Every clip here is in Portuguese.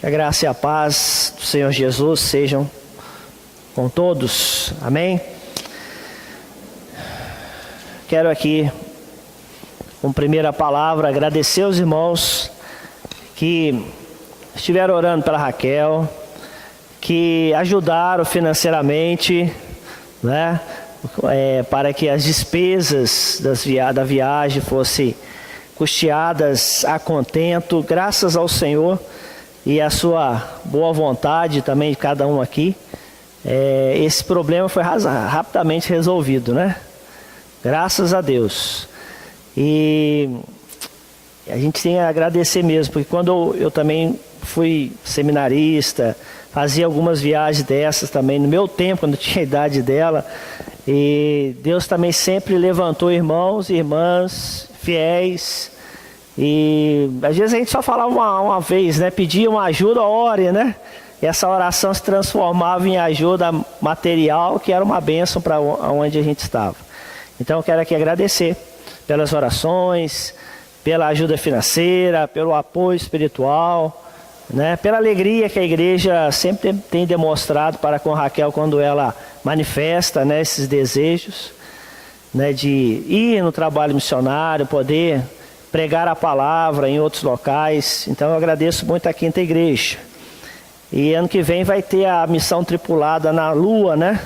Que a graça e a paz do Senhor Jesus sejam com todos. Amém? Quero aqui, com primeira palavra, agradecer aos irmãos que estiveram orando pela Raquel, que ajudaram financeiramente, né? Para que as despesas da viagem fossem custeadas a contento, graças ao Senhor e a sua boa vontade também de cada um aqui. Esse problema foi rapidamente resolvido, né? Graças a Deus. E a gente tem a agradecer mesmo, porque quando eu também fui seminarista, fazia algumas viagens dessas também, no meu tempo, quando eu tinha a idade dela, e Deus também sempre levantou irmãos e irmãs fiéis, e às vezes a gente só falava uma vez, né? Pedia uma ajuda, ore, né? E essa oração se transformava em ajuda material, que era uma bênção para onde a gente estava. Então eu quero aqui agradecer pelas orações, pela ajuda financeira, pelo apoio espiritual, né? Pela alegria que a igreja sempre tem demonstrado para com Raquel quando ela manifesta, né, esses desejos, né, de ir no trabalho missionário, poder pregar a palavra em outros locais. Então eu agradeço muito a Quinta Igreja. E ano que vem vai ter a missão tripulada na Lua, né?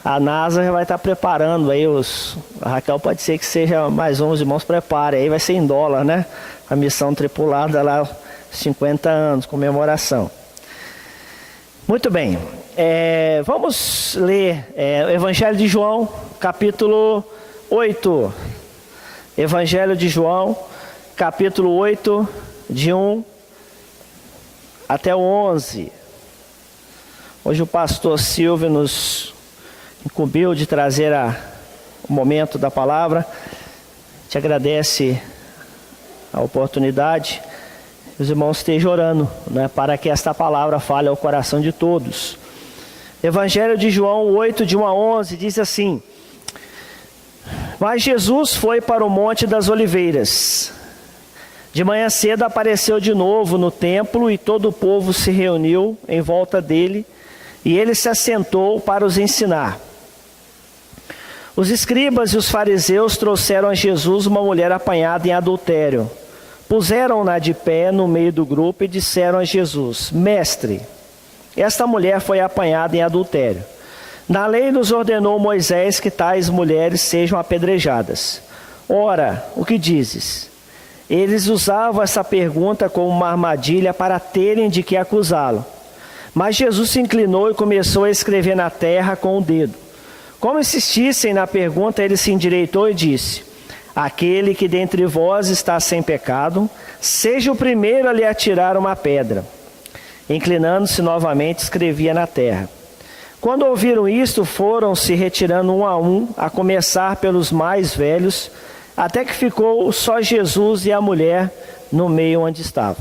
A NASA já vai estar preparando aí a Raquel pode ser que seja mais uns irmãos preparem, aí vai ser em dólar, né? A missão tripulada lá, 50 anos, comemoração. Muito bem, vamos ler o Evangelho de João, capítulo 8. Evangelho de João, capítulo 8, de 1 até o 11. Hoje o pastor Silvio nos incumbiu de trazer o momento da palavra. Te agradece a oportunidade. Os irmãos estejam orando, né, para que esta palavra fale ao coração de todos. Evangelho de João 8, de 1 a 11, diz assim: Mas Jesus foi para o Monte das Oliveiras. De manhã cedo apareceu de novo no templo e todo o povo se reuniu em volta dele e ele se assentou para os ensinar. Os escribas e os fariseus trouxeram a Jesus uma mulher apanhada em adultério. Puseram-na de pé no meio do grupo e disseram a Jesus: Mestre, esta mulher foi apanhada em adultério. Na lei nos ordenou Moisés que tais mulheres sejam apedrejadas. Ora, o que dizes? Eles usavam essa pergunta como uma armadilha para terem de que acusá-lo. Mas Jesus se inclinou e começou a escrever na terra com o dedo. Como insistissem na pergunta, ele se endireitou e disse: Aquele que dentre vós está sem pecado, seja o primeiro a lhe atirar uma pedra. Inclinando-se novamente, escrevia na terra. Quando ouviram isto, foram se retirando um, a começar pelos mais velhos, até que ficou só Jesus e a mulher no meio onde estava.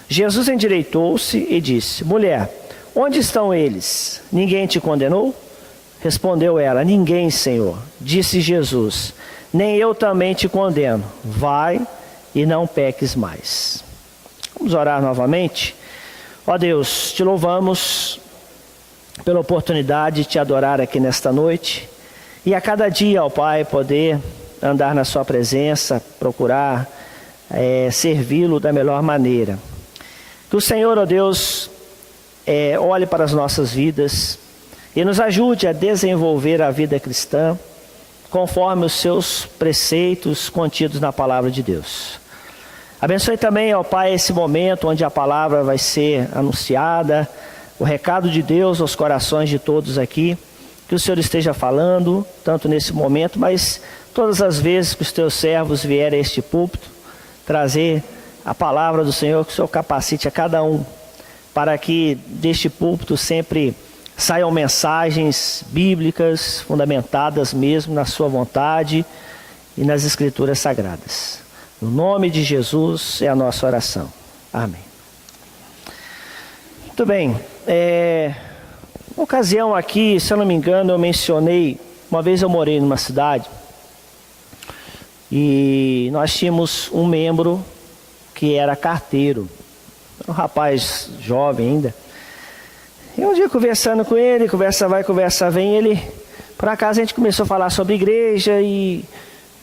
Jesus endireitou-se e disse: Mulher, onde estão eles? Ninguém te condenou? Respondeu ela: Ninguém, Senhor. Disse Jesus: Nem eu também te condeno. Vai e não peques mais. Vamos orar novamente. Ó Deus, te louvamos pela oportunidade de te adorar aqui nesta noite. E a cada dia, ó Pai, poder andar na sua presença, procurar servi-lo da melhor maneira. Que o Senhor, ó Deus, olhe para as nossas vidas e nos ajude a desenvolver a vida cristã conforme os seus preceitos contidos na palavra de Deus. Abençoe também, ó Pai, esse momento onde a palavra vai ser anunciada, o recado de Deus aos corações de todos aqui. Que o Senhor esteja falando, tanto nesse momento, mas todas as vezes que os teus servos vierem a este púlpito, trazer a palavra do Senhor, que o Senhor capacite a cada um, para que deste púlpito sempre saiam mensagens bíblicas, fundamentadas mesmo na sua vontade e nas Escrituras Sagradas. No nome de Jesus é a nossa oração. Amém. Muito bem. Uma ocasião aqui, se eu não me engano, eu mencionei, uma vez eu morei numa cidade e nós tínhamos um membro que era carteiro. um rapaz jovem ainda. E um dia conversando com ele, conversa vai, conversa vem, por acaso a gente começou a falar sobre igreja e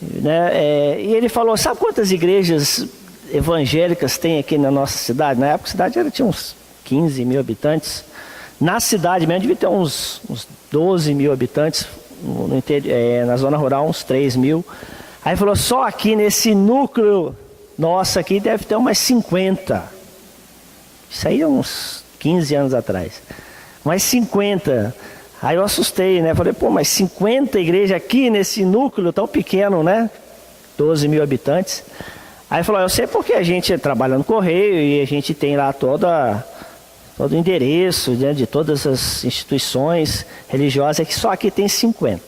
ele falou, sabe quantas igrejas evangélicas tem aqui na nossa cidade? Na época a cidade tinha uns 15 mil habitantes. Na cidade mesmo devia ter uns 12 mil habitantes, na zona rural uns 3 mil. Aí falou, só aqui nesse núcleo nosso aqui deve ter umas 50. Isso aí é uns 15 anos atrás. Umas 50. Aí eu assustei, né? Falei, mas 50 igrejas aqui nesse núcleo tão pequeno, né? 12 mil habitantes. Aí falou, eu sei porque a gente trabalha no correio e a gente tem lá todo o endereço, né, de todas as instituições religiosas, que só aqui tem 50.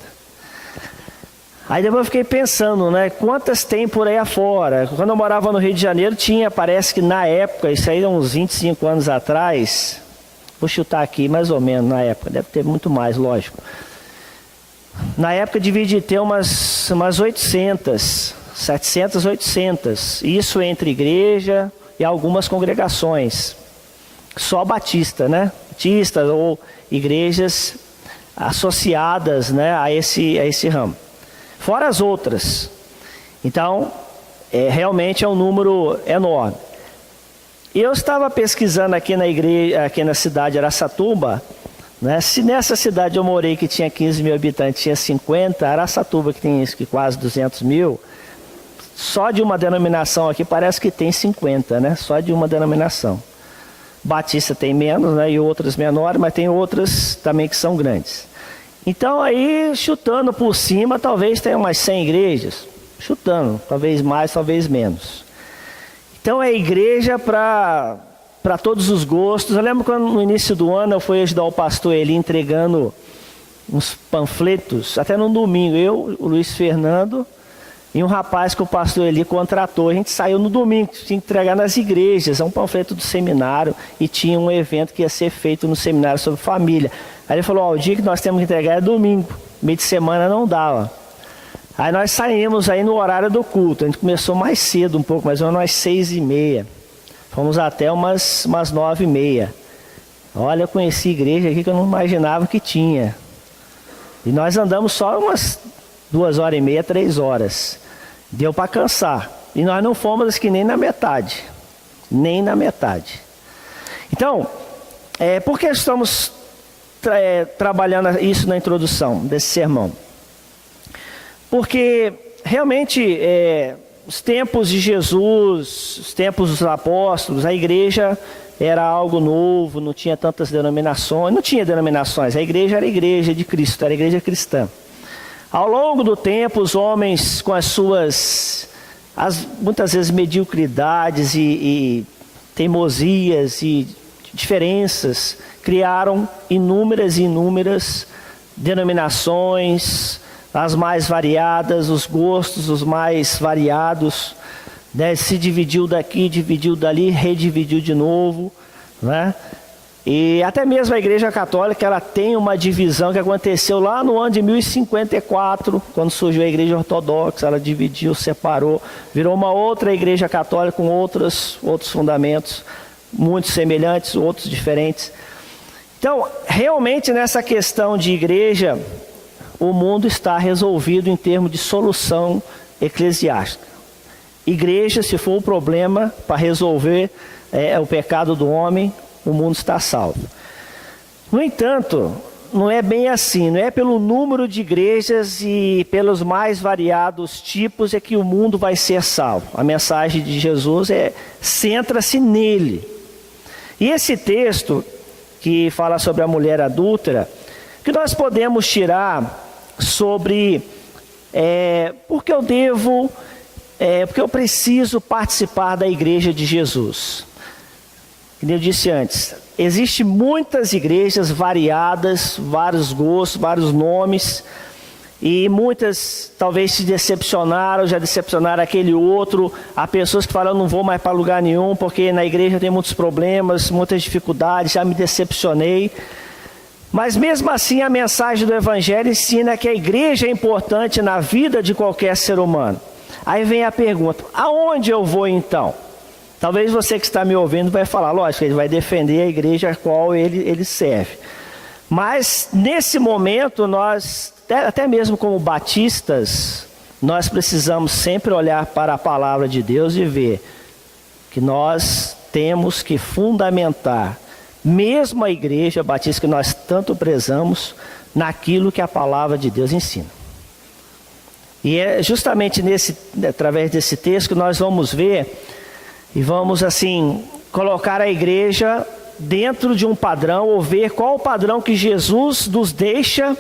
Aí depois eu fiquei pensando, né? Quantas tem por aí afora? Quando eu morava no Rio de Janeiro tinha, parece que na época, isso aí uns 25 anos atrás, vou chutar aqui mais ou menos na época, deve ter muito mais, lógico. Na época devia ter umas 800, 700, 800. Isso entre igreja e algumas congregações. Só batista, né? Batistas ou igrejas associadas, né, a esse ramo. Fora as outras. Então, realmente é um número enorme. Eu estava pesquisando aqui na igreja, aqui na cidade de Araçatuba, né? Se nessa cidade eu morei que tinha 15 mil habitantes, tinha 50, Araçatuba que tem isso, que quase 200 mil, só de uma denominação aqui parece que tem 50, né? Só de uma denominação. Batista tem menos, né? E outras menores, mas tem outras também que são grandes. Então aí, chutando por cima, talvez tenha umas 100 igrejas. Chutando, talvez mais, talvez menos. Então é igreja para todos os gostos. Eu lembro quando no início do ano eu fui ajudar o pastor Eli entregando uns panfletos, até no domingo, eu, o Luiz Fernando e um rapaz que o pastor Eli contratou. A gente saiu no domingo, tinha que entregar nas igrejas, é um panfleto do seminário, e tinha um evento que ia ser feito no seminário sobre família. Aí ele falou, o dia que nós temos que entregar é domingo, meio de semana não dava. Aí nós saímos aí no horário do culto, a gente começou mais cedo um pouco, mais ou menos umas 6h30. Fomos até umas 9h30. Olha, eu conheci igreja aqui que eu não imaginava que tinha. E nós andamos só umas 2h30, 3 horas. Deu para cansar. E nós não fomos que nem na metade. Nem na metade. Então, por que estamos trabalhando isso na introdução desse sermão? Porque realmente os tempos de Jesus, os tempos dos apóstolos, a igreja era algo novo, não tinha tantas denominações, não tinha denominações, a igreja era a igreja de Cristo, era a igreja cristã. Ao longo do tempo, os homens com as suas, muitas vezes, mediocridades e teimosias e diferenças, criaram inúmeras denominações, as mais variadas, os gostos os mais variados, né? Se dividiu daqui, dividiu dali, redividiu de novo, né? E até mesmo a Igreja Católica, ela tem uma divisão que aconteceu lá no ano de 1054, quando surgiu a Igreja Ortodoxa, ela dividiu, separou, virou uma outra Igreja Católica com outros fundamentos, muitos semelhantes, outros diferentes. Então, realmente nessa questão de igreja, o mundo está resolvido em termos de solução eclesiástica. Igreja, se for o problema para resolver o pecado do homem, o mundo está salvo. No entanto, não é bem assim, não é pelo número de igrejas e pelos mais variados tipos é que o mundo vai ser salvo. A mensagem de Jesus centra-se nele. E esse texto que fala sobre a mulher adúltera, que nós podemos tirar sobre porque eu preciso participar da igreja de Jesus. Como eu disse antes, existem muitas igrejas variadas, vários gostos, vários nomes, e muitas talvez se decepcionaram, já decepcionaram aquele outro. Há pessoas que falam, eu não vou mais para lugar nenhum, porque na igreja tem muitos problemas, muitas dificuldades, já me decepcionei. Mas mesmo assim a mensagem do Evangelho ensina que a igreja é importante na vida de qualquer ser humano. Aí vem a pergunta, aonde eu vou então? Talvez você que está me ouvindo vai falar, lógico, ele vai defender a igreja a qual ele serve. Mas nesse momento nós, até mesmo como batistas, nós precisamos sempre olhar para a palavra de Deus e ver que nós temos que fundamentar, mesmo a igreja batista que nós tanto prezamos, naquilo que a palavra de Deus ensina. E é justamente através desse texto que nós vamos ver e vamos assim colocar a igreja dentro de um padrão, ou ver qual o padrão que Jesus nos deixa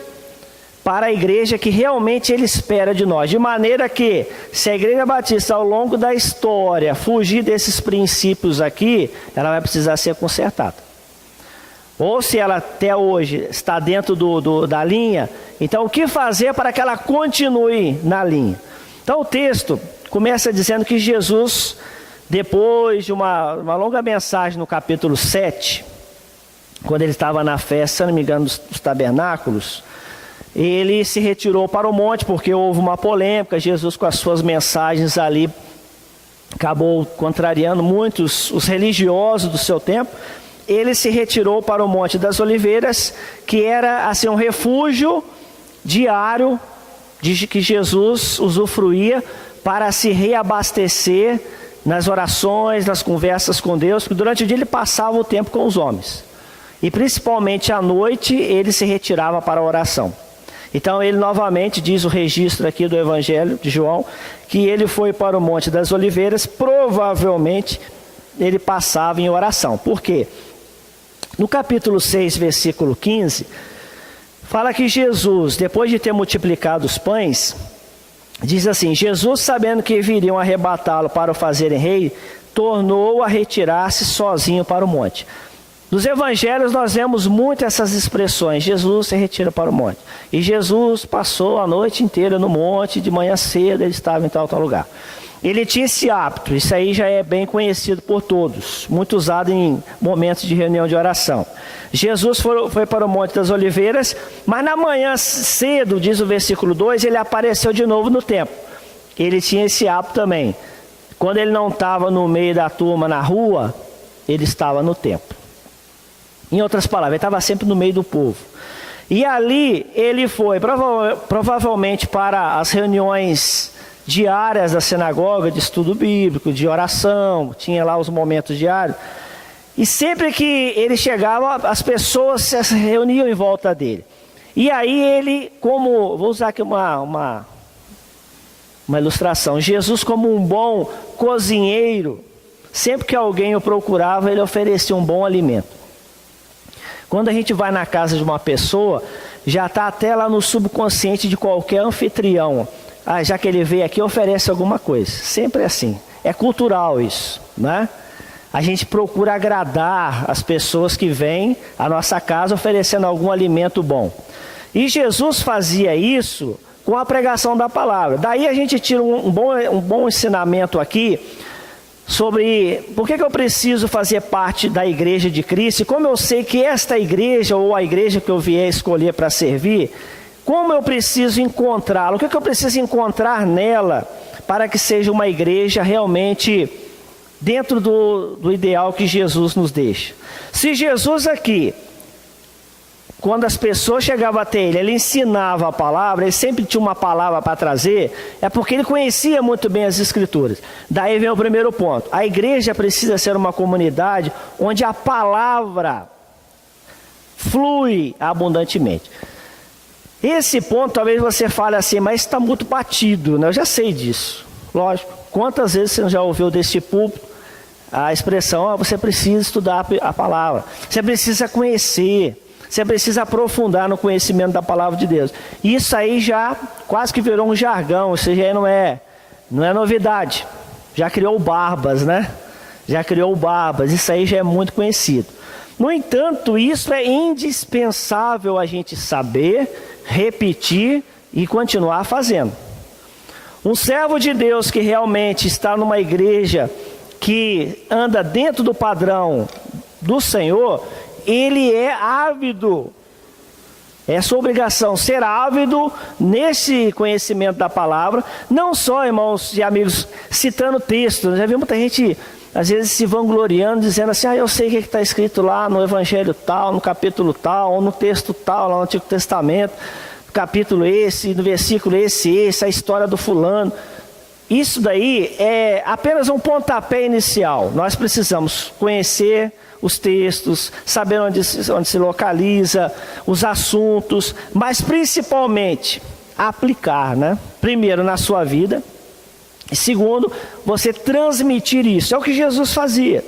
para a igreja que realmente Ele espera de nós. De maneira que, se a Igreja Batista ao longo da história fugir desses princípios aqui, ela vai precisar ser consertada. Ou se ela até hoje está dentro da linha, então o que fazer para que ela continue na linha? Então o texto começa dizendo que Jesus, depois de uma longa mensagem no capítulo 7, quando ele estava na festa, se não me engano, dos tabernáculos, ele se retirou para o monte, porque houve uma polêmica. Jesus, com as suas mensagens ali, acabou contrariando muitos os religiosos do seu tempo. Ele se retirou para o Monte das Oliveiras, que era assim um refúgio diário de que Jesus usufruía para se reabastecer nas orações, nas conversas com Deus, porque durante o dia ele passava o tempo com os homens. E principalmente à noite ele se retirava para a oração. Então ele novamente diz o registro aqui do Evangelho de João, que ele foi para o Monte das Oliveiras, provavelmente ele passava em oração. Por quê? No capítulo 6, versículo 15, fala que Jesus, depois de ter multiplicado os pães, diz assim: Jesus, sabendo que viriam arrebatá-lo para o fazerem rei, tornou a retirar-se sozinho para o monte. Nos evangelhos nós vemos muito essas expressões: Jesus se retira para o monte. E Jesus passou a noite inteira no monte, de manhã cedo ele estava em tal lugar. Ele tinha esse hábito, isso aí já é bem conhecido por todos, muito usado em momentos de reunião de oração. Jesus foi para o Monte das Oliveiras, mas na manhã cedo, diz o versículo 2, ele apareceu de novo no templo. Ele tinha esse hábito também. Quando ele não estava no meio da turma na rua, ele estava no templo. Em outras palavras, ele estava sempre no meio do povo. E ali ele foi, provavelmente para as reuniões diárias da sinagoga, de estudo bíblico, de oração, tinha lá os momentos diários. E sempre que ele chegava, as pessoas se reuniam em volta dele. E aí ele, vou usar aqui uma ilustração, Jesus como um bom cozinheiro, sempre que alguém o procurava, ele oferecia um bom alimento. Quando a gente vai na casa de uma pessoa, já está até lá no subconsciente de qualquer anfitrião. Já que ele veio aqui, oferece alguma coisa. Sempre é assim. É cultural isso, né? A gente procura agradar as pessoas que vêm à nossa casa oferecendo algum alimento bom. E Jesus fazia isso com a pregação da palavra. Daí a gente tira um bom ensinamento aqui sobre por que eu preciso fazer parte da igreja de Cristo. E como eu sei que esta igreja, ou a igreja que eu vier escolher para servir, como eu preciso encontrá-la? O que eu preciso encontrar nela para que seja uma igreja realmente dentro do ideal que Jesus nos deixa? Se Jesus aqui, quando as pessoas chegavam até ele ensinava a palavra, ele sempre tinha uma palavra para trazer, é porque ele conhecia muito bem as Escrituras. Daí vem o primeiro ponto. A igreja precisa ser uma comunidade onde a palavra flui abundantemente. Esse ponto, talvez você fale assim, mas está muito batido, né? Eu já sei disso, lógico. Quantas vezes você já ouviu desse púlpito a expressão: você precisa estudar a palavra, você precisa conhecer, você precisa aprofundar no conhecimento da palavra de Deus. Isso aí já quase que virou um jargão, isso já não é novidade. Já criou barbas, né? Já criou barbas, isso aí já é muito conhecido. No entanto, isso é indispensável a gente saber, repetir e continuar fazendo. Um servo de Deus que realmente está numa igreja que anda dentro do padrão do Senhor, ele é ávido. É sua obrigação ser ávido nesse conhecimento da palavra, não só, irmãos e amigos, citando textos. Já vi muita gente às vezes se vangloriando, dizendo assim, eu sei o que está escrito lá no evangelho tal, no capítulo tal, ou no texto tal, lá no Antigo Testamento, capítulo esse, no versículo esse, a história do fulano. Isso daí é apenas um pontapé inicial. Nós precisamos conhecer os textos, saber onde se localiza, os assuntos, mas principalmente aplicar, né? Primeiro na sua vida, e segundo, você transmitir isso. É o que Jesus fazia.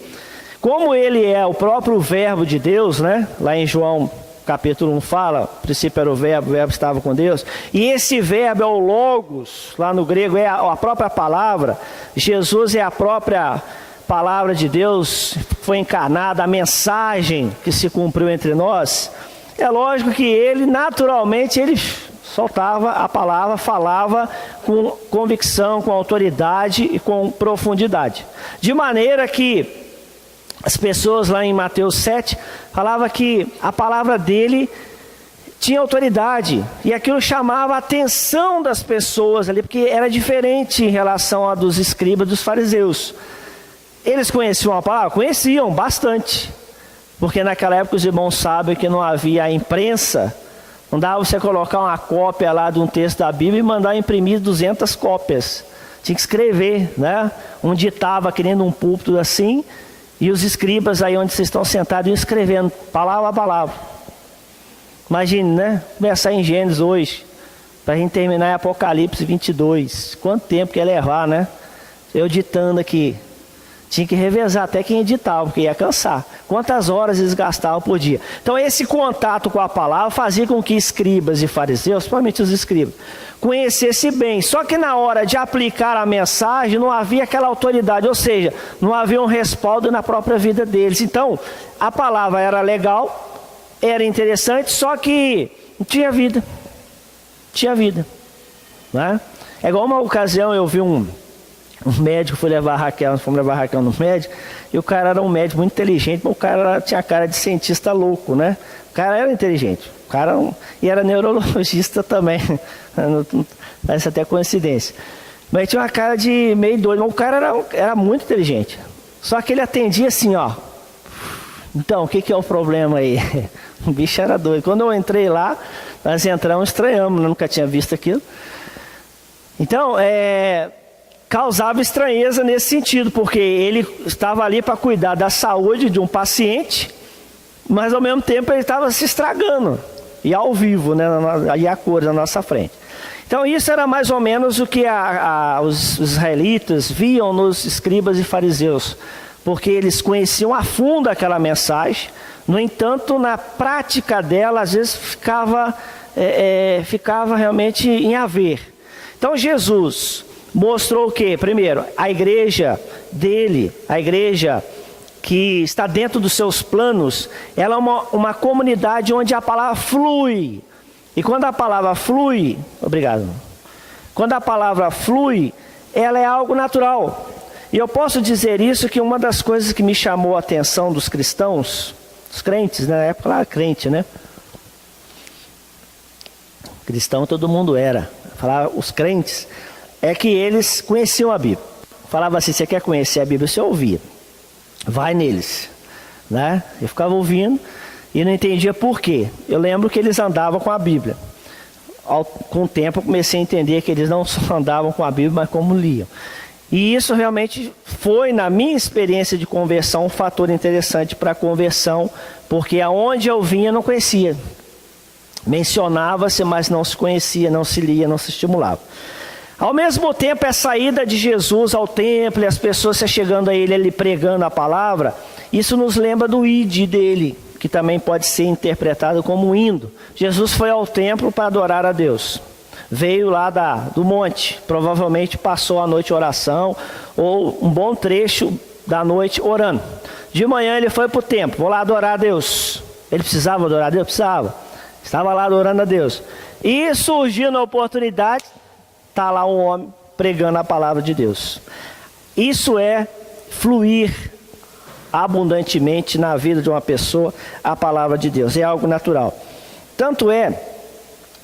Como ele é o próprio verbo de Deus, né? Lá em João capítulo 1 fala, no princípio era o verbo estava com Deus. E esse verbo é o logos, lá no grego é a própria palavra. Jesus é a própria palavra de Deus, foi encarnada, a mensagem que se cumpriu entre nós. É lógico que ele, naturalmente, ele soltava a palavra, falava com convicção, com autoridade e com profundidade. De maneira que as pessoas lá em Mateus 7 falavam que a palavra dele tinha autoridade. E aquilo chamava a atenção das pessoas ali, porque era diferente em relação a dos escribas, dos fariseus. Eles conheciam a palavra? Conheciam bastante. Porque naquela época os irmãos sabem que não havia a imprensa. Não dava você colocar uma cópia lá de um texto da Bíblia e mandar imprimir 200 cópias. Tinha que escrever, né? Um ditava querendo um púlpito assim, e os escribas aí onde vocês estão sentados iam escrevendo, palavra a palavra. Imagine, né? Começar em Gênesis hoje, para a gente terminar em Apocalipse 22. Quanto tempo que ia levar, né? Eu ditando aqui. Tinha que revezar até quem editava, porque ia cansar. Quantas horas eles gastavam por dia? Então esse contato com a palavra fazia com que escribas e fariseus, principalmente os escribas, conhecessem bem. Só que na hora de aplicar a mensagem não havia aquela autoridade, ou seja, não havia um respaldo na própria vida deles. Então a palavra era legal, era interessante, só que não tinha vida. Tinha vida, né? É igual uma ocasião eu vi um médico, fomos levar a Raquel no médico, e o cara era um médico muito inteligente, mas o cara tinha cara de cientista louco, né? O cara era inteligente, e era neurologista também, parece até coincidência. Mas tinha uma cara de meio doido, mas o cara era muito inteligente. Só que ele atendia assim, ó. Então, o que é o problema aí? O bicho era doido. Quando eu entrei lá, nós entramos, estranhamos, eu nunca tinha visto aquilo. Então, causava estranheza nesse sentido, porque ele estava ali para cuidar da saúde de um paciente, mas ao mesmo tempo ele estava se estragando, e ao vivo, né, e a cor na nossa frente. Então isso era mais ou menos o que os israelitas viam nos escribas e fariseus, porque eles conheciam a fundo aquela mensagem. No entanto, na prática dela, às vezes ficava realmente em haver. Então Jesus mostrou o quê? Primeiro, a igreja dele, a igreja que está dentro dos seus planos, ela é uma comunidade onde a palavra flui. E quando a palavra flui, obrigado. Quando a palavra flui, ela é algo natural. E eu posso dizer isso, que uma das coisas que me chamou a atenção dos cristãos, dos crentes, né? Na época lá crente, né? Cristão todo mundo era. Falava os crentes, é que eles conheciam a Bíblia. Falava assim, você quer conhecer a Bíblia? Você ouvia. Vai neles, né? Eu ficava ouvindo e não entendia por quê. Eu lembro que eles andavam com a Bíblia. Com o tempo eu comecei a entender que eles não só andavam com a Bíblia, mas como liam. E isso realmente foi, na minha experiência de conversão, um fator interessante para a conversão, porque aonde eu vinha eu não conhecia. Mencionava-se, mas não se conhecia, não se lia, não se estimulava. Ao mesmo tempo, essa ida de Jesus ao templo e as pessoas se chegando a ele pregando a palavra, isso nos lembra do ide dele, que também pode ser interpretado como indo. Jesus foi ao templo para adorar a Deus. Veio lá do monte, provavelmente passou a noite em oração, ou um bom trecho da noite orando. De manhã ele foi para o templo, vou lá adorar a Deus. Ele precisava adorar a Deus? Precisava. Estava lá adorando a Deus. E surgiu a oportunidade, está lá um homem pregando a palavra de Deus. Isso é fluir abundantemente na vida de uma pessoa a palavra de Deus. É algo natural. Tanto é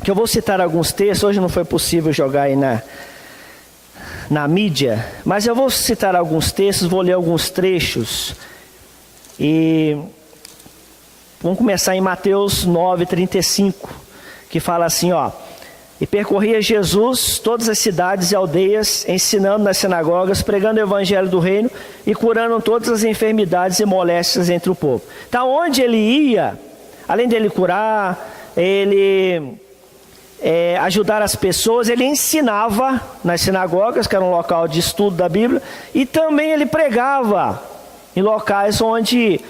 que eu vou citar alguns textos. Hoje não foi possível jogar aí na mídia, mas eu vou citar alguns textos, vou ler alguns trechos. E vamos começar em Mateus 9:35, que fala assim, ó: e percorria Jesus todas as cidades e aldeias, ensinando nas sinagogas, pregando o evangelho do reino e curando todas as enfermidades e moléstias entre o povo. Então, onde ele ia, além dele curar, ele ajudar as pessoas, ele ensinava nas sinagogas, que era um local de estudo da Bíblia, e também ele pregava em locais onde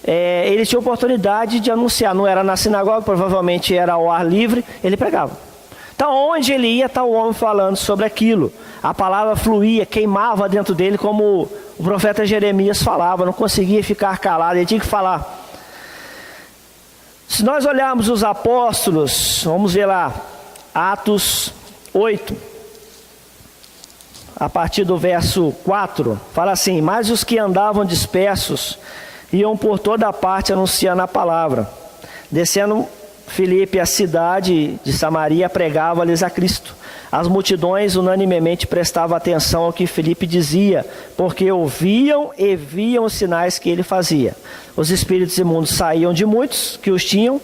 ele tinha oportunidade de anunciar. Não era na sinagoga, provavelmente era ao ar livre, ele pregava. Então, onde ele ia, está o homem falando sobre aquilo. A palavra fluía, queimava dentro dele, como o profeta Jeremias falava, não conseguia ficar calado, ele tinha que falar. Se nós olharmos os apóstolos, vamos ver lá, Atos 8, a partir do verso 4, fala assim: mas os que andavam dispersos iam por toda parte anunciando a palavra. Descendo Filipe a cidade de Samaria, pregava-lhes a Cristo. As multidões unanimemente prestavam atenção ao que Filipe dizia, porque ouviam e viam os sinais que ele fazia. Os espíritos imundos saíam de muitos que os tinham,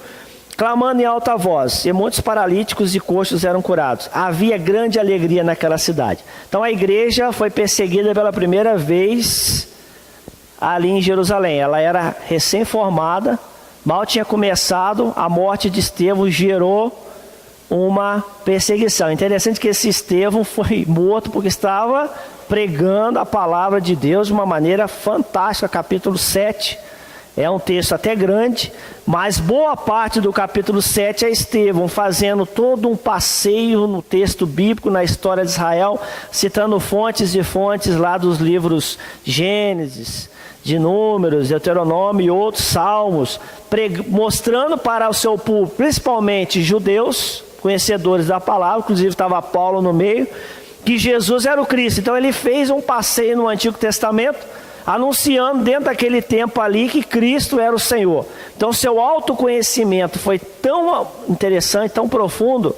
clamando em alta voz, e muitos paralíticos e coxos eram curados. Havia grande alegria naquela cidade. Então a igreja foi perseguida pela primeira vez ali em Jerusalém. Ela era recém-formada, mal tinha começado, a morte de Estevão gerou uma perseguição. Interessante que esse Estevão foi morto porque estava pregando a palavra de Deus de uma maneira fantástica. Capítulo 7 é um texto até grande, mas boa parte do capítulo 7 é Estevão fazendo todo um passeio no texto bíblico, na história de Israel, citando fontes e fontes lá dos livros Gênesis, de Números, Deuteronômio e outros salmos, mostrando para o seu público, principalmente judeus, conhecedores da palavra, inclusive estava Paulo no meio, que Jesus era o Cristo. Então ele fez um passeio no Antigo Testamento, anunciando dentro daquele tempo ali que Cristo era o Senhor. Então seu autoconhecimento foi tão interessante, tão profundo,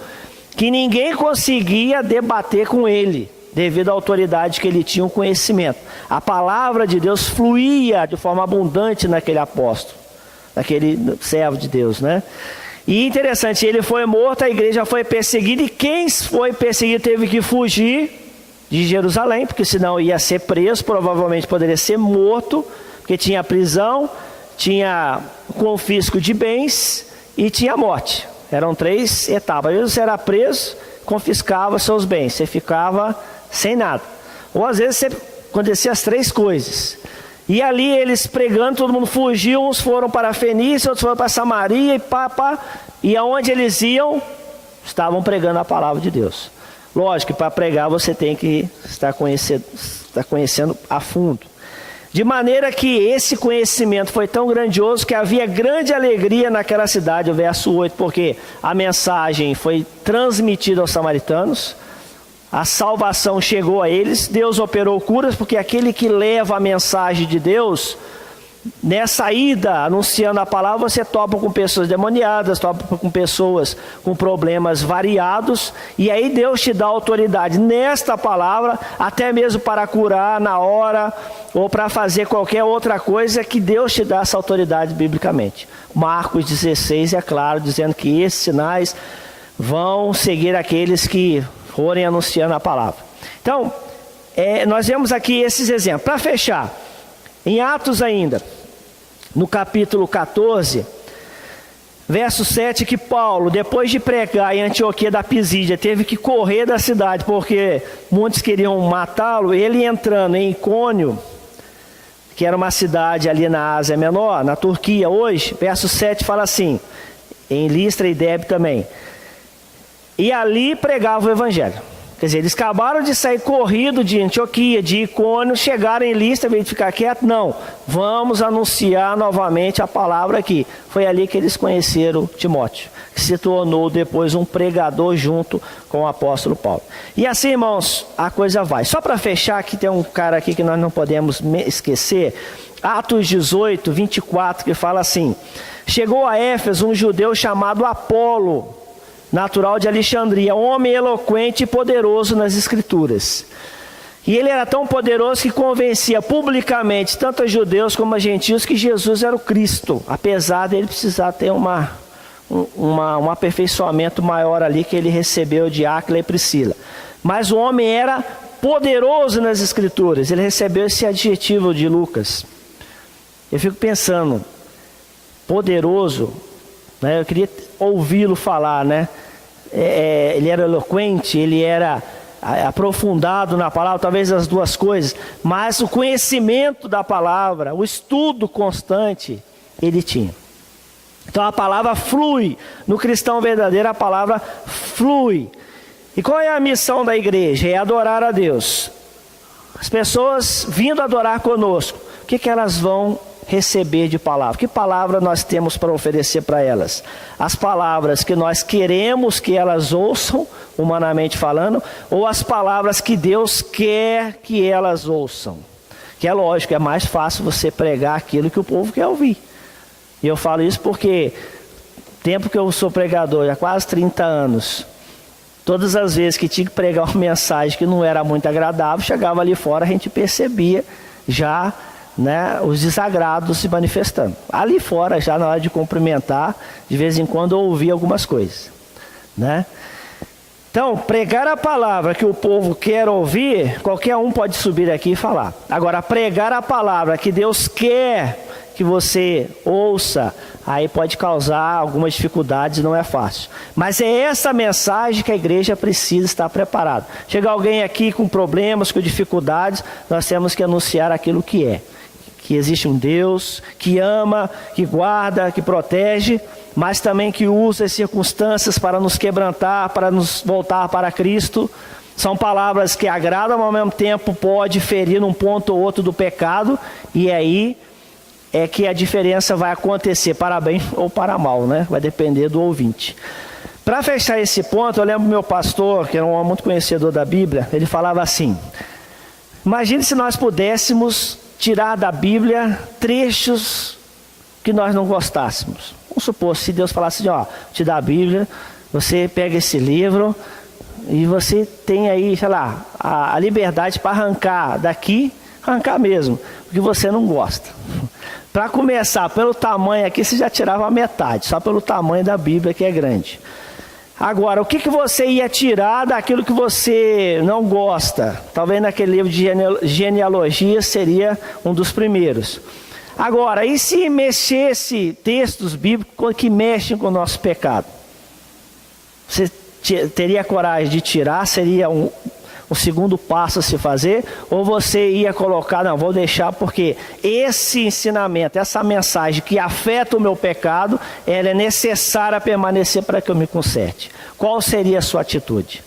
que ninguém conseguia debater com ele, devido à autoridade que ele tinha, o conhecimento. A palavra de Deus fluía de forma abundante naquele apóstolo, naquele servo de Deus, né? E interessante, ele foi morto, a igreja foi perseguida, e quem foi perseguido teve que fugir de Jerusalém, porque senão ia ser preso, provavelmente poderia ser morto, porque tinha prisão, tinha confisco de bens e tinha morte. Eram 3 etapas. Às vezes você era preso, confiscava seus bens, você ficava sem nada. Ou às vezes acontecia as 3 coisas. E ali eles pregando, todo mundo fugiu, uns foram para a Fenícia, outros foram para Samaria e aonde eles iam, estavam pregando a palavra de Deus. Lógico que para pregar você tem que estar conhecendo a fundo. De maneira que esse conhecimento foi tão grandioso que havia grande alegria naquela cidade, o verso 8, porque a mensagem foi transmitida aos samaritanos, a salvação chegou a eles, Deus operou curas, porque aquele que leva a mensagem de Deus, nessa ida anunciando a palavra, você topa com pessoas demoniadas, topa com pessoas com problemas variados, e aí Deus te dá autoridade nesta palavra, até mesmo para curar na hora, ou para fazer qualquer outra coisa, que Deus te dá essa autoridade biblicamente. Marcos 16 é claro, dizendo que esses sinais vão seguir aqueles que forem anunciando a palavra. Então, nós vemos aqui esses exemplos. Para fechar, em Atos ainda, no capítulo 14, verso 7, que Paulo, depois de pregar em Antioquia da Pisídia, teve que correr da cidade, porque muitos queriam matá-lo. Ele entrando em Icônio, que era uma cidade ali na Ásia Menor, na Turquia hoje, verso 7 fala assim, em Listra e Derbe também, e ali pregava o evangelho. Quer dizer, eles acabaram de sair corrido de Antioquia, de Icônio, chegaram em Listra, em vez de ficar quieto, não, vamos anunciar novamente a palavra aqui. Foi ali que eles conheceram Timóteo, que se tornou depois um pregador junto com o apóstolo Paulo. E assim, irmãos, a coisa vai. Só para fechar, aqui tem um cara aqui que nós não podemos esquecer, Atos 18, 24, que fala assim, chegou a Éfeso um judeu chamado Apolo, natural de Alexandria, homem eloquente e poderoso nas escrituras. E ele era tão poderoso que convencia publicamente tanto a judeus como a gentios que Jesus era o Cristo, apesar dele precisar ter um aperfeiçoamento maior ali que ele recebeu de Áquila e Priscila. Mas o homem era poderoso nas Escrituras, ele recebeu esse adjetivo de Lucas. Eu fico pensando, poderoso, né? Eu queria ouvi-lo falar, né? Ele era eloquente, ele era aprofundado na palavra, talvez as duas coisas, mas o conhecimento da palavra, o estudo constante, ele tinha. Então a palavra flui, no cristão verdadeiro a palavra flui. E qual é a missão da igreja? É adorar a Deus. As pessoas vindo adorar conosco, o que elas vão receber de palavra? Que palavra nós temos para oferecer para elas? As palavras que nós queremos que elas ouçam, humanamente falando, ou as palavras que Deus quer que elas ouçam? Que é lógico, é mais fácil você pregar aquilo que o povo quer ouvir. E eu falo isso porque, tempo que eu sou pregador, há quase 30 anos, todas as vezes que tinha que pregar uma mensagem que não era muito agradável, chegava ali fora, a gente percebia já, né, os desagrados se manifestando. Ali fora, já na hora de cumprimentar, de vez em quando eu ouvia algumas coisas, né? Então, pregar a palavra que o povo quer ouvir, qualquer um pode subir aqui e falar. Agora, pregar a palavra que Deus quer que você ouça, aí pode causar algumas dificuldades, não é fácil. Mas é essa mensagem que a igreja precisa estar preparada. Chega alguém aqui com problemas, com dificuldades, nós temos que anunciar aquilo que é. Que existe um Deus que ama, que guarda, que protege, mas também que usa as circunstâncias para nos quebrantar, para nos voltar para Cristo. São palavras que agradam, ao mesmo tempo pode ferir num ponto ou outro do pecado, e aí é que a diferença vai acontecer para bem ou para mal, né? Vai depender do ouvinte. Para fechar esse ponto, eu lembro meu pastor, que era um homem muito conhecedor da Bíblia, ele falava assim: imagine se nós pudéssemos tirar da Bíblia trechos que nós não gostássemos. Vamos supor, se Deus falasse assim, ó, te dá a Bíblia, você pega esse livro e você tem aí, sei lá, a liberdade para arrancar daqui, arrancar mesmo, o que você não gosta. Para começar, pelo tamanho aqui, você já tirava a metade, só pelo tamanho da Bíblia, que é grande. Agora, o que você ia tirar daquilo que você não gosta? Talvez naquele livro de genealogia seria um dos primeiros. Agora, e se mexesse textos bíblicos que mexem com o nosso pecado? Você teria coragem de tirar? Seria o segundo passo a se fazer? Ou você ia colocar, não, vou deixar porque esse ensinamento, essa mensagem que afeta o meu pecado, ela é necessária permanecer para que eu me conserte. Qual seria a sua atitude?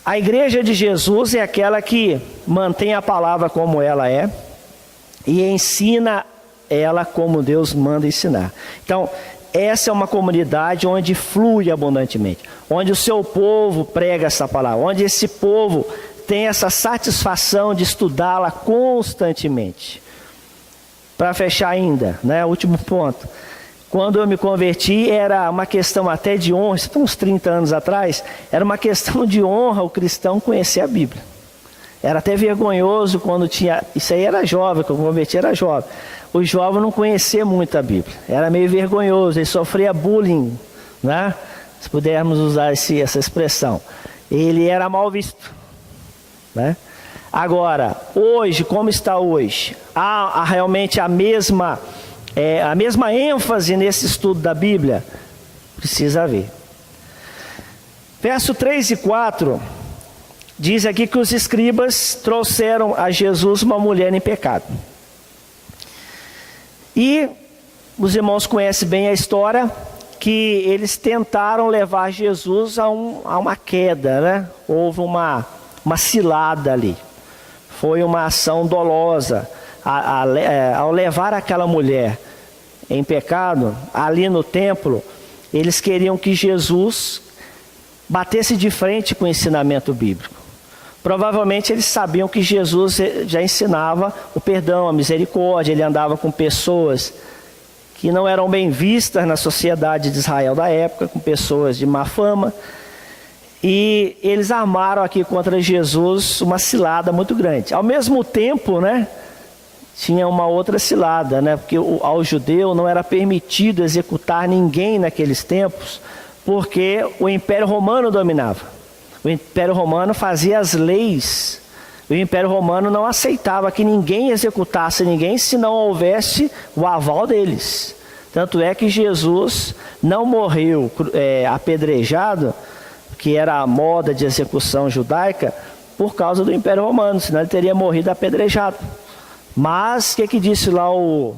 A igreja de Jesus é aquela que mantém a palavra como ela é e ensina ela como Deus manda ensinar. Então, essa é uma comunidade onde flui abundantemente, onde o seu povo prega essa palavra, onde esse povo tem essa satisfação de estudá-la constantemente. Para fechar ainda, né, último ponto. Quando eu me converti, era uma questão até de honra, isso uns 30 anos atrás, era uma questão de honra o cristão conhecer a Bíblia. Era até vergonhoso quando tinha, isso aí era jovem, quando eu converti era jovem. O jovem não conhecia muito a Bíblia, era meio vergonhoso, ele sofria bullying, né? Se pudermos usar essa expressão. Ele era mal visto, né? Agora, hoje, como está hoje? Há realmente a mesma ênfase nesse estudo da Bíblia? Precisa haver. Verso 3 e 4, diz aqui que os escribas trouxeram a Jesus uma mulher em pecado. E os irmãos conhecem bem a história, que eles tentaram levar Jesus a uma queda, né? Houve uma cilada ali. Foi uma ação dolosa. Ao levar aquela mulher em pecado, ali no templo, eles queriam que Jesus batesse de frente com o ensinamento bíblico. Provavelmente eles sabiam que Jesus já ensinava o perdão, a misericórdia, ele andava com pessoas que não eram bem vistas na sociedade de Israel da época, com pessoas de má fama. E eles armaram aqui contra Jesus uma cilada muito grande. Ao mesmo tempo, né, tinha uma outra cilada, né, porque ao judeu não era permitido executar ninguém naqueles tempos, porque o Império Romano dominava. O Império Romano fazia as leis. O Império Romano não aceitava que ninguém executasse ninguém se não houvesse o aval deles. Tanto é que Jesus não morreu apedrejado, que era a moda de execução judaica, por causa do Império Romano, senão ele teria morrido apedrejado. Mas o que disse lá o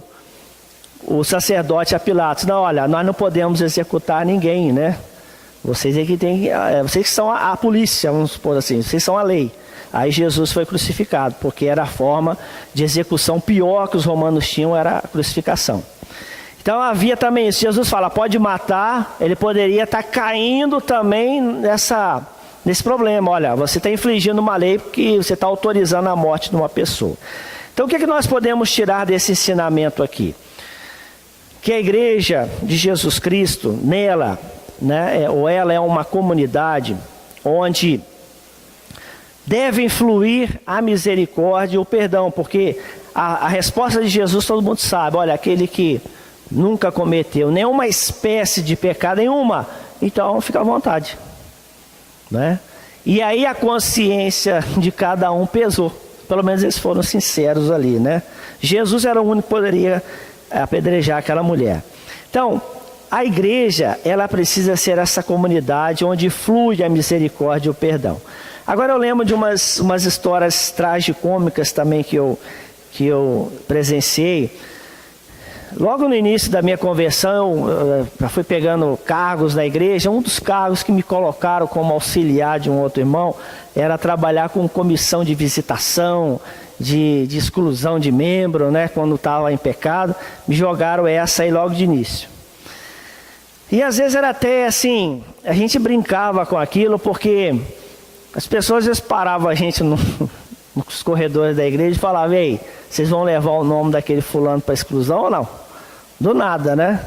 sacerdote a Pilatos? Não, olha, nós não podemos executar ninguém, né? Vocês é que vocês que são a polícia, vamos supor assim, vocês são a lei. Aí Jesus foi crucificado, porque era a forma de execução pior que os romanos tinham, era a crucificação. Então havia também isso. Jesus fala, pode matar, ele poderia estar caindo também nesse problema. Olha, você está infligindo uma lei porque você está autorizando a morte de uma pessoa. Então o que nós podemos tirar desse ensinamento aqui? Que a igreja de Jesus Cristo, nela, né, ela é uma comunidade onde deve fluir a misericórdia e o perdão, porque a resposta de Jesus todo mundo sabe, olha, aquele que nunca cometeu nenhuma espécie de pecado, nenhuma, então fica à vontade, né? E aí a consciência de cada um pesou, pelo menos eles foram sinceros ali, né? Jesus era o único que poderia apedrejar aquela mulher. Então, a igreja, ela precisa ser essa comunidade onde flui a misericórdia e o perdão. Agora eu lembro de umas histórias tragicômicas também que eu presenciei. Logo no início da minha conversão, eu fui pegando cargos na igreja. Um dos cargos que me colocaram como auxiliar de um outro irmão era trabalhar com comissão de visitação, de exclusão de membro, né? Quando estava em pecado, me jogaram essa aí logo de início. E às vezes era até assim, a gente brincava com aquilo, porque as pessoas às vezes paravam a gente nos corredores da igreja e falavam, ei, vocês vão levar o nome daquele fulano para exclusão ou não? Do nada, né?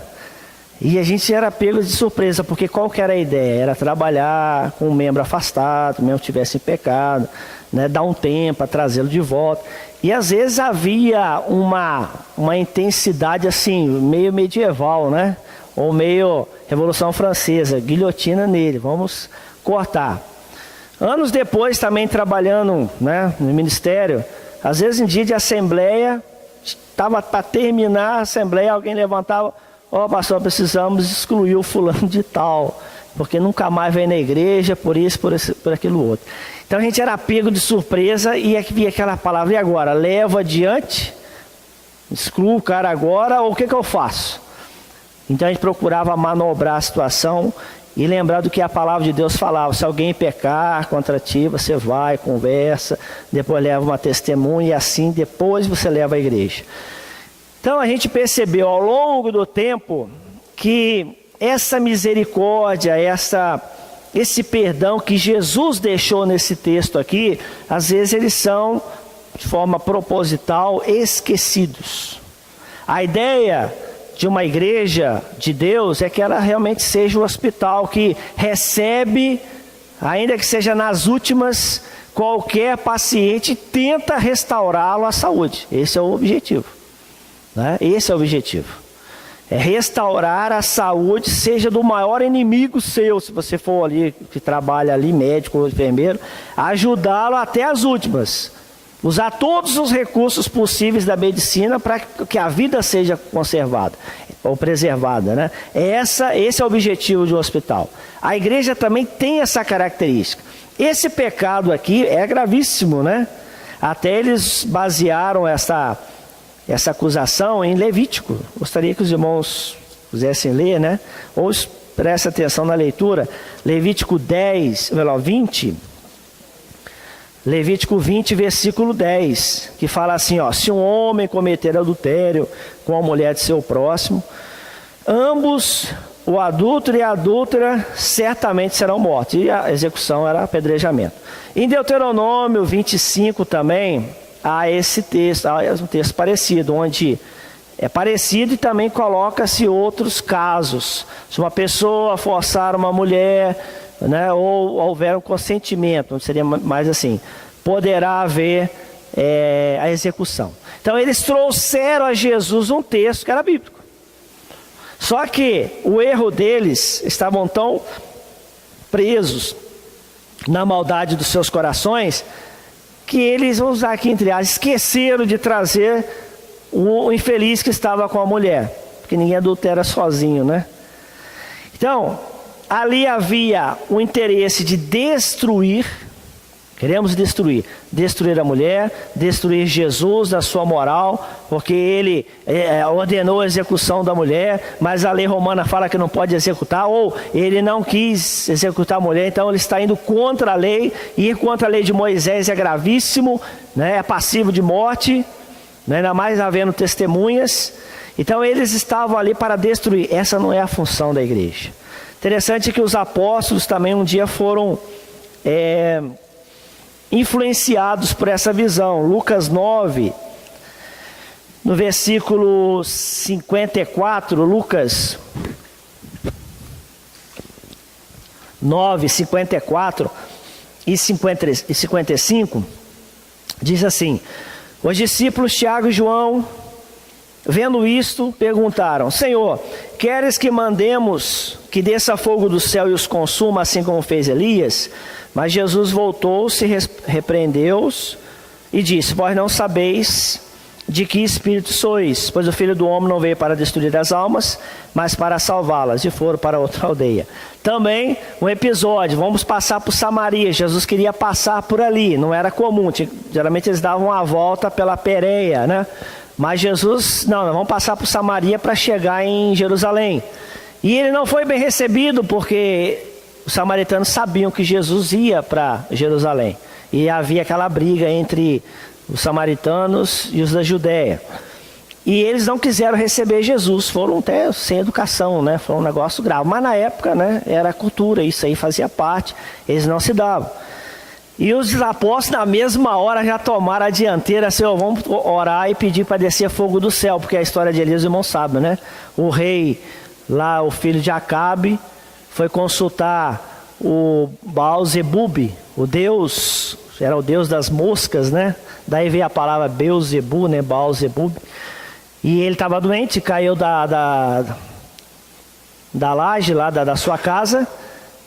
E a gente era pego de surpresa, porque qual que era a ideia? Era trabalhar com um membro afastado, mesmo que tivesse em pecado, né? Dar um tempo para trazê-lo de volta. E às vezes havia uma intensidade assim, meio medieval, né? Ou meio Revolução Francesa, guilhotina nele, vamos cortar. Anos depois, também trabalhando, né, no ministério, às vezes em dia de assembleia, estava para terminar a assembleia, alguém levantava, pastor, precisamos excluir o fulano de tal, porque nunca mais vem na igreja, por isso, por aquilo outro. Então a gente era pego de surpresa e via aquela palavra, e agora? Levo adiante, excluo o cara agora, ou o que eu faço? Então a gente procurava manobrar a situação e lembrar do que a palavra de Deus falava. Se alguém pecar contra ti, você vai, conversa, depois leva uma testemunha e assim depois você leva à igreja. Então a gente percebeu ao longo do tempo que essa misericórdia, esse perdão que Jesus deixou nesse texto aqui, às vezes eles são de forma proposital esquecidos. A ideia de uma igreja de Deus é que ela realmente seja o hospital que recebe, ainda que seja nas últimas, qualquer paciente e tenta restaurá-lo à saúde. Esse é o objetivo, né? Esse é o objetivo. É restaurar a saúde, seja do maior inimigo seu, se você for ali, que trabalha ali, médico ou enfermeiro, ajudá-lo até as últimas. Usar todos os recursos possíveis da medicina para que a vida seja conservada ou preservada, né? Esse é o objetivo de um hospital. A igreja também tem essa característica. Esse pecado aqui é gravíssimo, né? Até eles basearam essa acusação em Levítico. Gostaria que os irmãos pudessem ler, né? Ou preste atenção na leitura. Levítico 20. Levítico 20, versículo 10, que fala assim, se um homem cometer adultério com a mulher de seu próximo, ambos, o adúltero e a adúltera, certamente serão mortos. E a execução era apedrejamento. Em Deuteronômio 25 também, há esse texto, há um texto parecido, onde é parecido e também coloca-se outros casos. Se uma pessoa forçar uma mulher, né, ou houver um consentimento, seria mais assim, poderá haver a execução. Então eles trouxeram a Jesus um texto que era bíblico. Só que o erro deles, estavam tão presos na maldade dos seus corações, que eles, vamos usar aqui entre aspas, esqueceram de trazer o infeliz que estava com a mulher, porque ninguém adultera sozinho, né? Então, ali havia o interesse de destruir, queremos destruir a mulher, destruir Jesus da sua moral, porque ele ordenou a execução da mulher, mas a lei romana fala que não pode executar, ou ele não quis executar a mulher, então ele está indo contra a lei, e ir contra a lei de Moisés é gravíssimo, né? É passivo de morte, né? Ainda mais havendo testemunhas. Então eles estavam ali para destruir. Essa não é a função da igreja. Interessante que os apóstolos também um dia foram influenciados por essa visão. Lucas 9, no versículo 54, Lucas 9, 54 e 55, diz assim: os discípulos Tiago e João, vendo isto, perguntaram: Senhor, queres que mandemos que desça fogo do céu e os consuma, assim como fez Elias? Mas Jesus voltou-se, repreendeu-os e disse: vós não sabeis de que espírito sois, pois o Filho do Homem não veio para destruir as almas, mas para salvá-las. E foram para outra aldeia. Também um episódio, vamos passar por Samaria. Jesus queria passar por ali, não era comum, geralmente eles davam uma volta pela Pérea, né? Mas Jesus, não, vamos passar por Samaria para chegar em Jerusalém. E ele não foi bem recebido, porque os samaritanos sabiam que Jesus ia para Jerusalém. E havia aquela briga entre os samaritanos e os da Judéia. E eles não quiseram receber Jesus, foram até sem educação, né? Foi um negócio grave. Mas na época, né, era cultura, isso aí fazia parte, eles não se davam. E os apóstolos na mesma hora já tomaram a dianteira, assim, vamos orar e pedir para descer fogo do céu, porque a história de Elias, os irmãos sabem, né? O rei, lá o filho de Acabe, foi consultar o Baal-zebub, o deus, era o deus das moscas, né? Daí veio a palavra Beuzebu, né? Baal-zebub. E ele estava doente, caiu da laje lá da sua casa,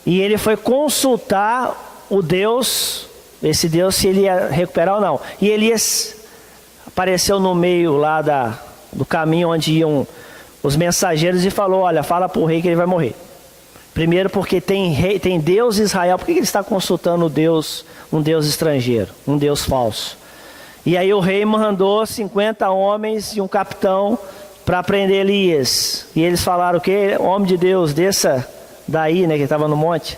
e ele foi consultar o Deus, esse Deus, se ele ia recuperar ou não. E Elias apareceu no meio lá do caminho onde iam os mensageiros e falou: olha, fala para o rei que ele vai morrer. Primeiro porque tem Deus Israel, por que ele está consultando um Deus estrangeiro, um Deus falso? E aí o rei mandou 50 homens e um capitão para prender Elias. E eles falaram: o quê? Homem de Deus, desça daí, né, que estava no monte,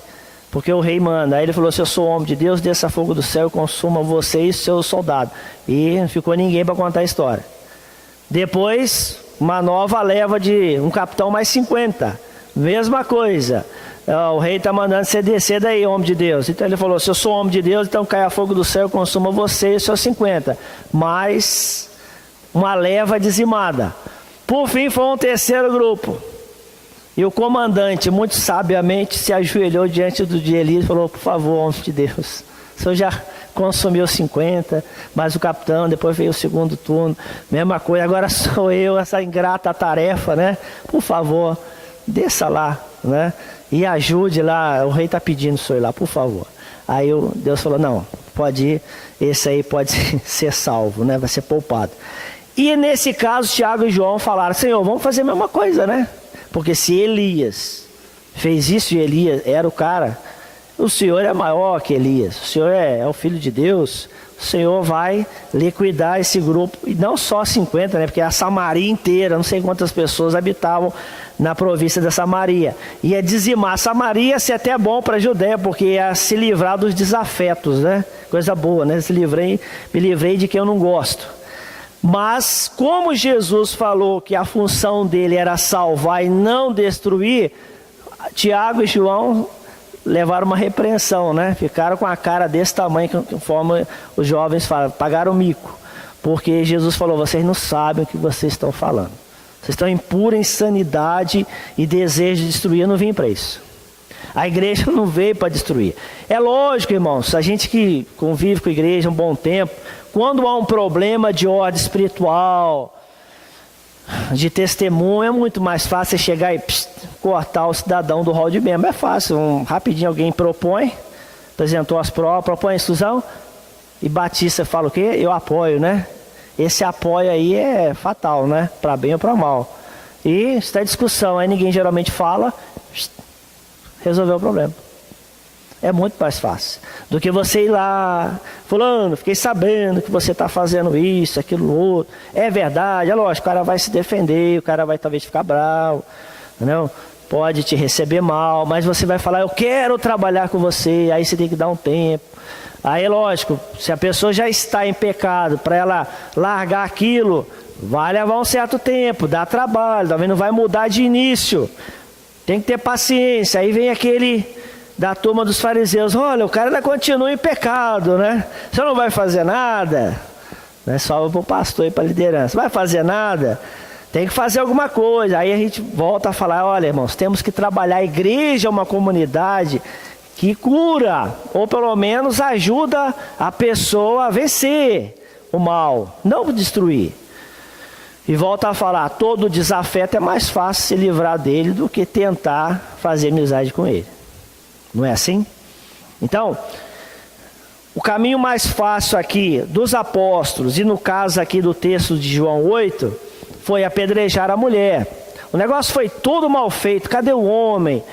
porque o rei manda. Aí ele falou: se eu sou homem de Deus, desça fogo do céu e consuma você e seus soldados. E não ficou ninguém para contar a história. Depois, uma nova leva de um capitão mais 50. Mesma coisa. O rei está mandando você descer daí, homem de Deus. Então ele falou: se eu sou homem de Deus, então caia fogo do céu e consuma você e seus 50. Mais uma leva dizimada. Por fim, foi um terceiro grupo. E o comandante, muito sabiamente, se ajoelhou diante de Elias e falou: por favor, homem de Deus, o senhor já consumiu 50, mas o capitão, depois veio o segundo turno, mesma coisa, agora sou eu, essa ingrata tarefa, né? Por favor, desça lá, né? E ajude lá, o rei está pedindo o senhor lá, por favor. Aí Deus falou: não, pode ir, esse aí pode ser salvo, né? Vai ser poupado. E nesse caso, Tiago e João falaram: Senhor, vamos fazer a mesma coisa, né? Porque se Elias fez isso e Elias era o cara, o Senhor é maior que Elias, o Senhor é o Filho de Deus, o Senhor vai liquidar esse grupo, e não só 50, né? Porque a Samaria inteira, não sei quantas pessoas habitavam na província da Samaria. Ia dizimar. Samaria ia ser até bom para a Judéia, porque ia se livrar dos desafetos, né? Coisa boa, né? Me livrei de quem eu não gosto. Mas como Jesus falou que a função dele era salvar e não destruir, Tiago e João levaram uma repreensão, né? Ficaram com a cara desse tamanho, conforme os jovens falam, pagaram mico. Porque Jesus falou: vocês não sabem o que vocês estão falando. Vocês estão em pura insanidade e desejo de destruir, eu não vim para isso. A igreja não veio para destruir. É lógico, irmãos, a gente que convive com a igreja um bom tempo, quando há um problema de ordem espiritual, de testemunho, é muito mais fácil você chegar e cortar o cidadão do rol de membro. É fácil, rapidinho alguém propõe, apresentou as provas, propõe a exclusão, e Batista fala o quê? Eu apoio, né? Esse apoio aí é fatal, né? Para bem ou para mal. E está em discussão, aí ninguém geralmente fala, resolveu o problema. É muito mais fácil do que você ir lá, fulano, fiquei sabendo que você está fazendo isso, aquilo, outro. É verdade, é lógico, o cara vai se defender, o cara vai talvez ficar bravo, entendeu? Pode te receber mal, mas você vai falar, eu quero trabalhar com você, aí você tem que dar um tempo. Aí lógico, se a pessoa já está em pecado, para ela largar aquilo, vai levar um certo tempo, dá trabalho, talvez não vai mudar de início. Tem que ter paciência. Aí vem aquele da turma dos fariseus, olha, o cara ainda continua em pecado, né? Você não vai fazer nada, não é só para o pastor e para a liderança, vai fazer nada, tem que fazer alguma coisa. Aí a gente volta a falar, olha, irmãos, temos que trabalhar. A igreja é uma comunidade que cura, ou pelo menos ajuda a pessoa a vencer o mal, não destruir. E volta a falar, todo desafeto é mais fácil se livrar dele do que tentar fazer amizade com ele. Não é assim? Então, o caminho mais fácil aqui dos apóstolos, e no caso aqui do texto de João 8, foi apedrejar a mulher. O negócio foi todo mal feito. Cadê o homem?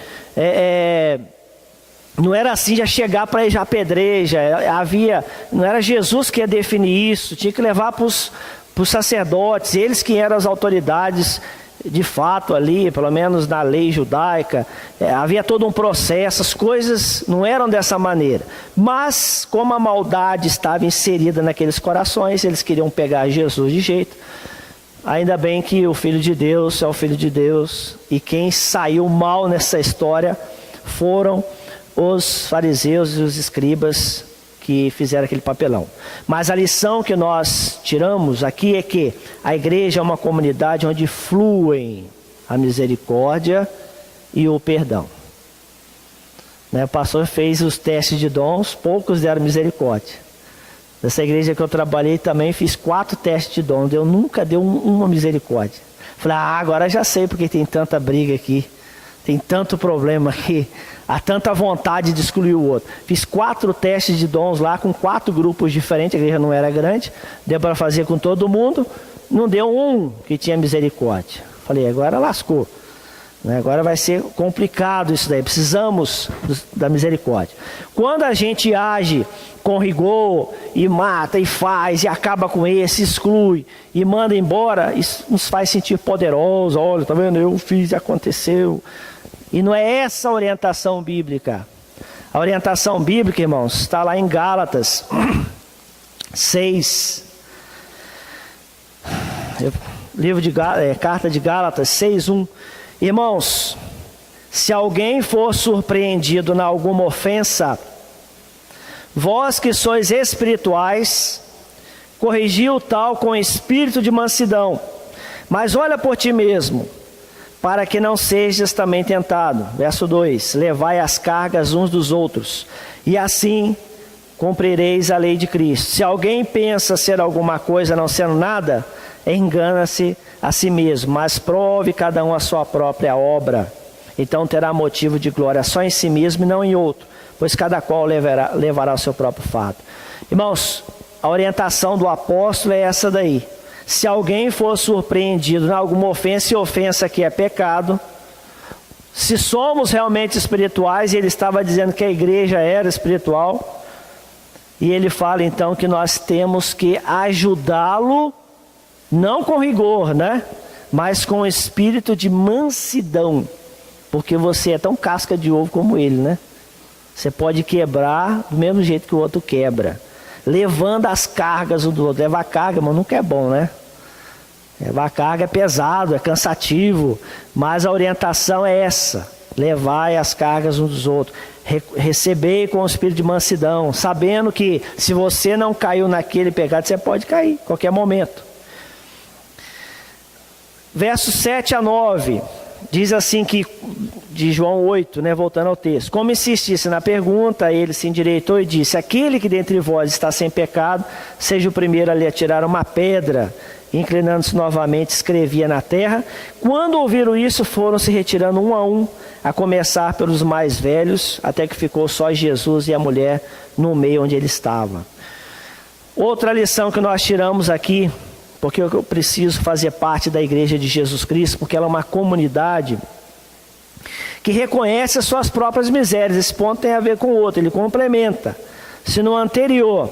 Não era assim, já chegar para já apedreja. Não era Jesus que ia definir isso. Tinha que levar para os sacerdotes, eles que eram as autoridades de fato ali, pelo menos na lei judaica. Havia todo um processo, as coisas não eram dessa maneira. Mas, como a maldade estava inserida naqueles corações, eles queriam pegar Jesus de jeito. Ainda bem que o Filho de Deus é o Filho de Deus, e quem saiu mal nessa história foram os fariseus e os escribas que fizeram aquele papelão. Mas a lição que nós tiramos aqui é que a igreja é uma comunidade onde fluem a misericórdia e o perdão. O pastor fez os testes de dons, poucos deram misericórdia. Nessa igreja que eu trabalhei também fiz 4 testes de dons, eu nunca dei uma misericórdia. Falei, agora já sei porque tem tanta briga aqui, tem tanto problema aqui, há tanta vontade de excluir o outro. Fiz 4 testes de dons lá com 4 grupos diferentes, a igreja não era grande, deu para fazer com todo mundo, não deu um que tinha misericórdia. Falei, agora lascou, agora vai ser complicado isso daí, precisamos da misericórdia. Quando a gente age com rigor e mata e faz e acaba com esse, exclui e manda embora, isso nos faz sentir poderosos. Olha, tá vendo, eu fiz e aconteceu. E não é essa a orientação bíblica. A orientação bíblica, irmãos, está lá em Gálatas 6. Carta de Gálatas 6:1. Irmãos, se alguém for surpreendido em alguma ofensa, vós que sois espirituais, corrigi o tal com espírito de mansidão. Mas olha por ti mesmo, para que não sejas também tentado. Verso 2, levai as cargas uns dos outros, e assim cumprireis a lei de Cristo. Se alguém pensa ser alguma coisa não sendo nada, engana-se a si mesmo, mas prove cada um a sua própria obra. Então terá motivo de glória só em si mesmo e não em outro, pois cada qual levará o seu próprio fardo. Irmãos, a orientação do apóstolo é essa daí. Se alguém for surpreendido em alguma ofensa, e ofensa aqui é pecado, se somos realmente espirituais, e ele estava dizendo que a igreja era espiritual, e ele fala então que nós temos que ajudá-lo, não com rigor, mas com espírito de mansidão, porque você é tão casca de ovo como ele, Você pode quebrar do mesmo jeito que o outro quebra, levando as cargas um do outro. Levar carga, mas nunca é bom, Levar carga é pesado, é cansativo, mas a orientação é essa: levai as cargas uns dos outros, recebei com o espírito de mansidão, sabendo que se você não caiu naquele pecado, você pode cair a qualquer momento. Versos 7 a 9, diz assim que de João 8, né, voltando ao texto. Como insistisse na pergunta, ele se endireitou e disse: aquele que dentre vós está sem pecado, seja o primeiro a lhe atirar uma pedra. Inclinando-se novamente, escrevia na terra. Quando ouviram isso, foram se retirando um, a começar pelos mais velhos, até que ficou só Jesus e a mulher no meio onde ele estava. Outra lição que nós tiramos aqui, porque eu preciso fazer parte da Igreja de Jesus Cristo, porque ela é uma comunidade que reconhece as suas próprias misérias. Esse ponto tem a ver com o outro, ele complementa. Se no anterior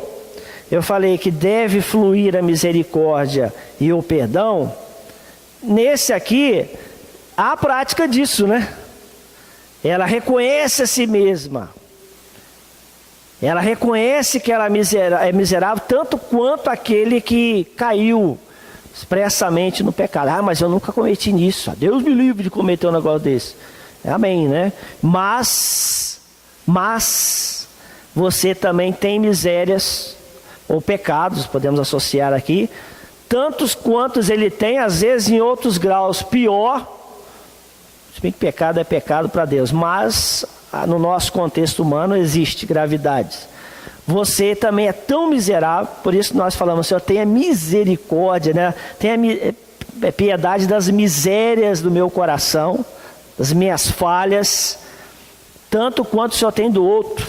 eu falei que deve fluir a misericórdia e o perdão, nesse aqui há a prática disso, né? Ela reconhece a si mesma. Ela reconhece que ela é miserável tanto quanto aquele que caiu expressamente no pecado. Ah, mas eu nunca cometi nisso. Deus me livre de cometer um negócio desse. Amém, né? Mas você também tem misérias ou pecados, podemos associar aqui, tantos quantos ele tem, às vezes em outros graus pior. Se bem que pecado é pecado para Deus, mas no nosso contexto humano existe gravidades. Você também é tão miserável, por isso nós falamos: Senhor, tenha misericórdia, né? Tenha piedade das misérias do meu coração, das minhas falhas, tanto quanto o Senhor tem do outro.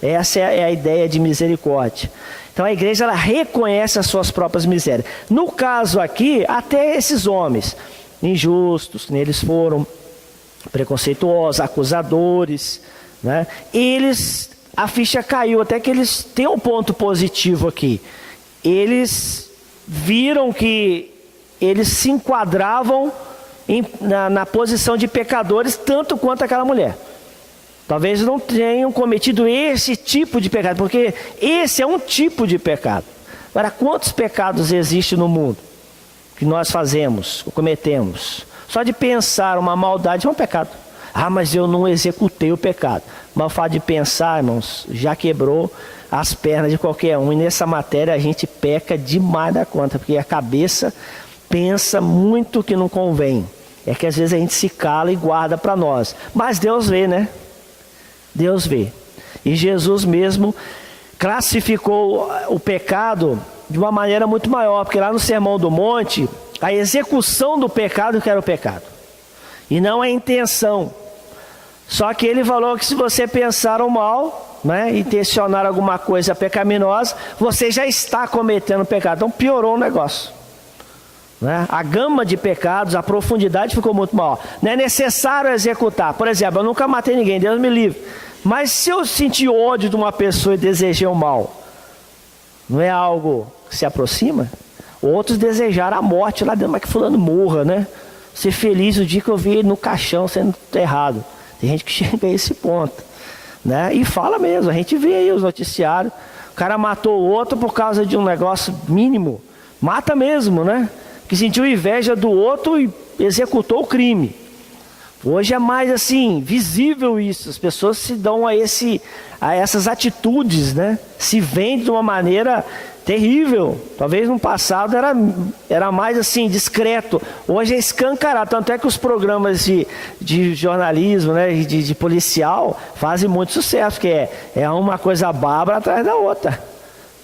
Essa é a ideia de misericórdia. Então a igreja, ela reconhece as suas próprias misérias. No caso aqui, até esses homens injustos, eles foram preconceituosos, acusadores, né? Eles, a ficha caiu, até que eles têm um ponto positivo aqui. Eles viram que eles se enquadravam na posição de pecadores tanto quanto aquela mulher. Talvez não tenham cometido esse tipo de pecado, porque esse é um tipo de pecado. Agora, quantos pecados existem no mundo que nós fazemos, cometemos? Só de pensar uma maldade é um pecado. Ah, mas eu não executei o pecado. Mas o fato de pensar, irmãos, já quebrou as pernas de qualquer um. E nessa matéria a gente peca demais da conta, porque a cabeça pensa muito que não convém. É que às vezes a gente se cala e guarda para nós. Mas Deus vê, né? Deus vê. E Jesus mesmo classificou o pecado de uma maneira muito maior, porque lá no Sermão do Monte, a execução do pecado que era o pecado, e não a intenção. Só que ele falou que se você pensar o mal, né, intencionar alguma coisa pecaminosa, você já está cometendo pecado. Então piorou o negócio, né? A gama de pecados, a profundidade ficou muito maior. Não é necessário executar. Por exemplo, eu nunca matei ninguém, Deus me livre. Mas se eu sentir ódio de uma pessoa e desejei o mal, não é algo que se aproxima? Outros desejaram a morte lá dentro, mas que fulano morra, né? Ser feliz o dia que eu vi ele no caixão sendo enterrado. Tem gente que chega a esse ponto, né? E fala mesmo, a gente vê aí os noticiários. O cara matou o outro por causa de um negócio mínimo. Mata mesmo, né? Que sentiu inveja do outro e executou o crime. Hoje é mais assim, visível isso. As pessoas se dão a essas atitudes, né? Se vendem de uma maneira terrível. Talvez no passado era mais assim, discreto. Hoje é escancarado. Tanto é que os programas de jornalismo, né, de policial, fazem muito sucesso, porque é uma coisa bárbara atrás da outra.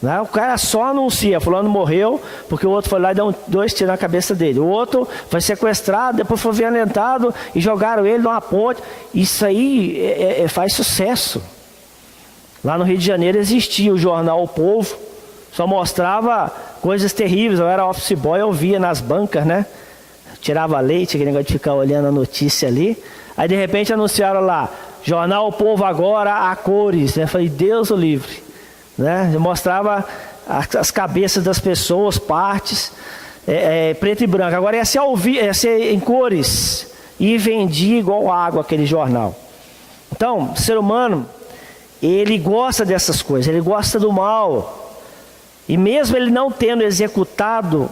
Né? O cara só anuncia: fulano morreu porque o outro foi lá e deu 2 tiros na cabeça dele. O outro foi sequestrado, depois foi violentado e jogaram ele numa ponte. Isso aí faz sucesso. Lá no Rio de Janeiro existia o jornal O Povo, só mostrava coisas terríveis. Eu era office boy, eu via nas bancas, né? Tirava leite, aquele negócio de ficar olhando a notícia ali. Aí de repente anunciaram lá: Jornal O Povo agora a cores, né? Eu falei: Deus o livre, né? Eu mostrava as cabeças das pessoas, partes, preto e branco. Agora ia ser em cores, e vendia igual água aquele jornal. Então, o ser humano, ele gosta dessas coisas, ele gosta do mal. E mesmo ele não tendo executado,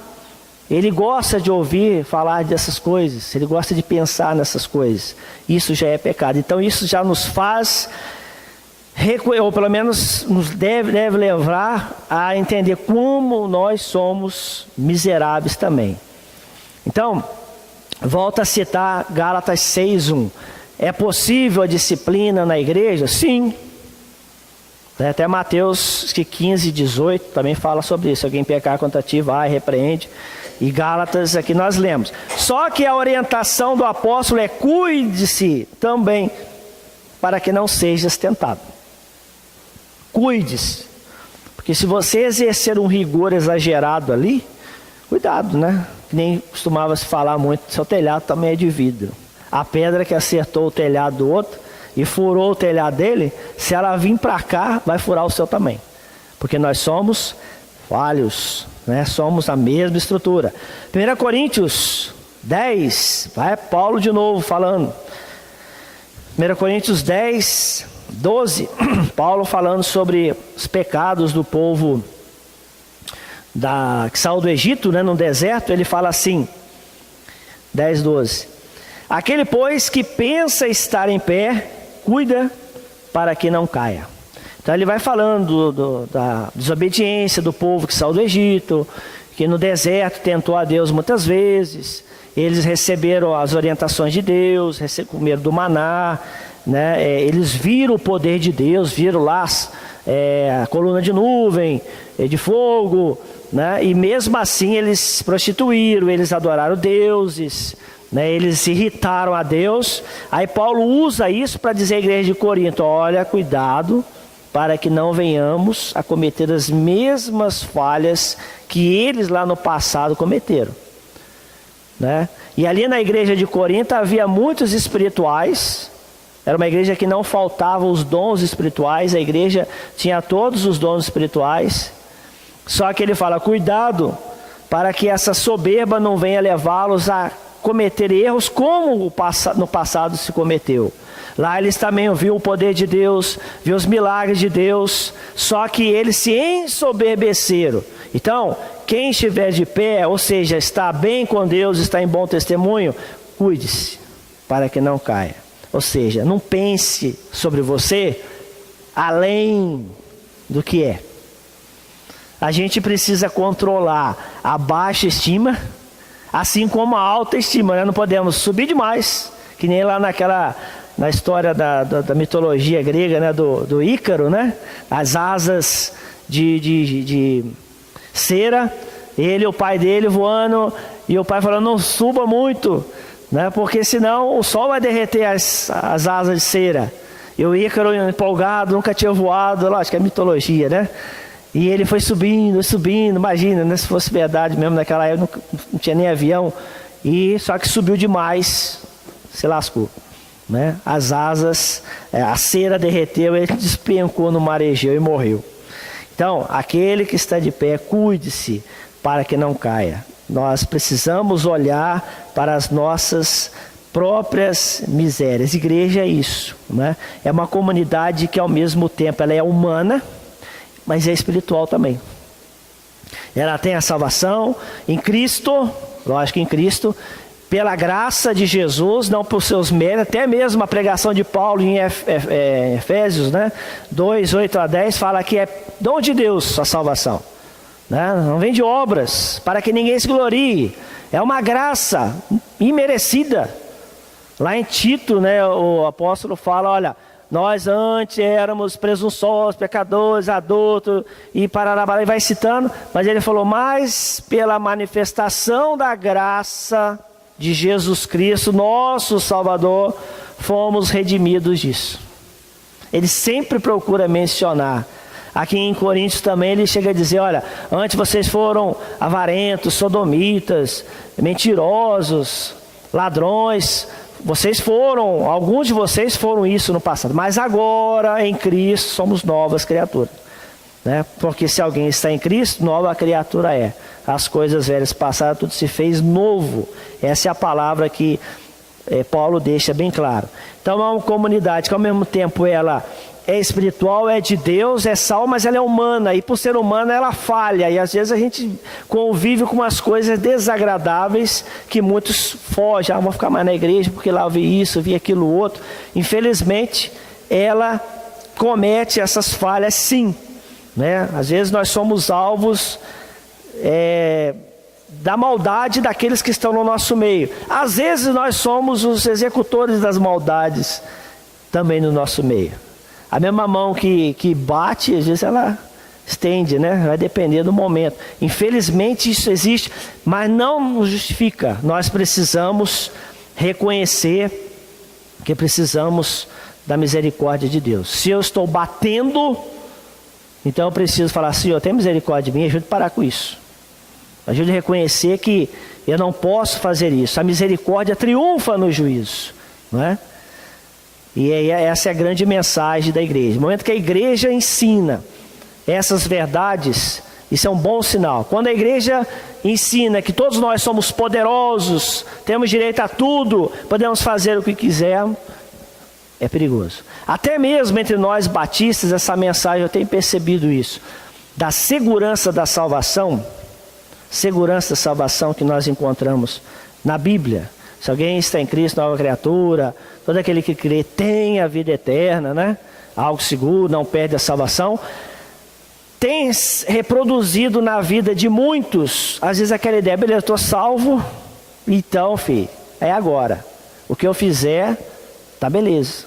ele gosta de ouvir falar dessas coisas, ele gosta de pensar nessas coisas. Isso já é pecado. Então isso já nos faz, ou pelo menos nos deve levar a entender como nós somos miseráveis também. Então, volto a citar Gálatas 6:1. É possível a disciplina na igreja? Sim. Até Mateus 15, 18 também fala sobre isso. Se alguém pecar contra ti, vai, repreende. E Gálatas, aqui nós lemos. Só que a orientação do apóstolo é: cuide-se também, para que não sejas tentado. Cuide-se. Porque se você exercer um rigor exagerado ali, cuidado, né? Que nem costumava se falar muito, seu telhado também é de vidro. A pedra que acertou o telhado do outro e furou o telhado dele, se ela vir para cá, vai furar o seu também. Porque nós somos falhos, né? Somos a mesma estrutura. 1 Coríntios 10, vai Paulo de novo falando. 1 Coríntios 10, 12, Paulo falando sobre os pecados do povo que saiu do Egito, né, no deserto. Ele fala assim, 10, 12: aquele, pois, que pensa estar em pé, cuida para que não caia. Então ele vai falando da desobediência do povo que saiu do Egito, que no deserto tentou a Deus muitas vezes. Eles receberam as orientações de Deus, comeram do maná, né? Eles viram o poder de Deus, viram lá a coluna de nuvem, de fogo, né? E mesmo assim eles se prostituíram, eles adoraram deuses, né? Eles se irritaram a Deus. Aí Paulo usa isso para dizer à igreja de Corinto: olha, cuidado, para que não venhamos a cometer as mesmas falhas que eles lá no passado cometeram, né? E ali na igreja de Corinto havia muitos espirituais. Era uma igreja que não faltavam os dons espirituais. A igreja tinha todos os dons espirituais. Só que ele fala: cuidado para que essa soberba não venha levá-los a cometer erros como no passado se cometeu. Lá eles também viram o poder de Deus, viram os milagres de Deus, só que eles se ensoberbeceram. Então, quem estiver de pé, ou seja, está bem com Deus, está em bom testemunho, cuide-se para que não caia. Ou seja, não pense sobre você além do que é. A gente precisa controlar a baixa estima, assim como a alta estima, né? Não podemos subir demais, que nem lá na história da mitologia grega, né? do Ícaro, né? As asas de cera, ele e o pai dele voando, e o pai falando: não suba muito, né? Porque senão o sol vai derreter as asas de cera. E o Ícaro, empolgado, nunca tinha voado, lógico que é mitologia, né? E ele foi subindo, imagina, né? Se fosse verdade mesmo, naquela época não tinha nem avião, e só que subiu demais, se lascou, né? As asas, a cera derreteu, ele despencou no mar Egeu e morreu. Então, aquele que está de pé, cuide-se para que não caia. Nós precisamos olhar para as nossas próprias misérias. Igreja é isso, né? É uma comunidade que ao mesmo tempo ela é humana, mas é espiritual também. Ela tem a salvação em Cristo, lógico, em Cristo, pela graça de Jesus, não por seus méritos. Até mesmo a pregação de Paulo em Efésios, né? 2, 8 a 10, fala que é dom de Deus a salvação, né? Não vem de obras, para que ninguém se glorie. É uma graça imerecida. Lá em Tito, né, o apóstolo fala: olha, nós antes éramos presunçosos, pecadores, adultos, e parará, e vai citando, mas ele falou: mas pela manifestação da graça de Jesus Cristo, nosso Salvador, fomos redimidos disso. Ele sempre procura mencionar. Aqui em Coríntios também ele chega a dizer: olha, antes vocês foram avarentos, sodomitas, mentirosos, ladrões. Alguns de vocês foram isso no passado, mas agora em Cristo somos novas criaturas, né? Porque se alguém está em Cristo, nova criatura é. As coisas velhas passaram, tudo se fez novo. Essa é a palavra que Paulo deixa bem claro. Então é uma comunidade que ao mesmo tempo ela é espiritual, é de Deus, é sal, mas ela é humana, e por ser humana ela falha, e às vezes a gente convive com umas coisas desagradáveis que muitos fogem: vou ficar mais na igreja porque lá eu vi isso, eu vi aquilo outro. Infelizmente ela comete essas falhas, sim, né? Às vezes nós somos alvos da maldade daqueles que estão no nosso meio. Às vezes nós somos os executores das maldades também no nosso meio. A mesma mão que bate, às vezes ela estende, né? Vai depender do momento. Infelizmente isso existe, mas não nos justifica. Nós precisamos reconhecer que precisamos da misericórdia de Deus. Se eu estou batendo, então eu preciso falar: Senhor, tem misericórdia de mim, ajude a parar com isso. Ajude a reconhecer que eu não posso fazer isso. A misericórdia triunfa no juízo, não é? E essa é a grande mensagem da igreja. No momento que a igreja ensina essas verdades, isso é um bom sinal. Quando a igreja ensina que todos nós somos poderosos, temos direito a tudo, podemos fazer o que quisermos, é perigoso. Até mesmo entre nós batistas, essa mensagem, eu tenho percebido isso, da segurança da salvação que nós encontramos na Bíblia. Se alguém está em Cristo, nova criatura, todo aquele que crê tem a vida eterna, né? Algo seguro, não perde a salvação. Tem reproduzido na vida de muitos, às vezes aquela ideia: beleza, eu estou salvo, então, filho, é agora. O que eu fizer, tá beleza.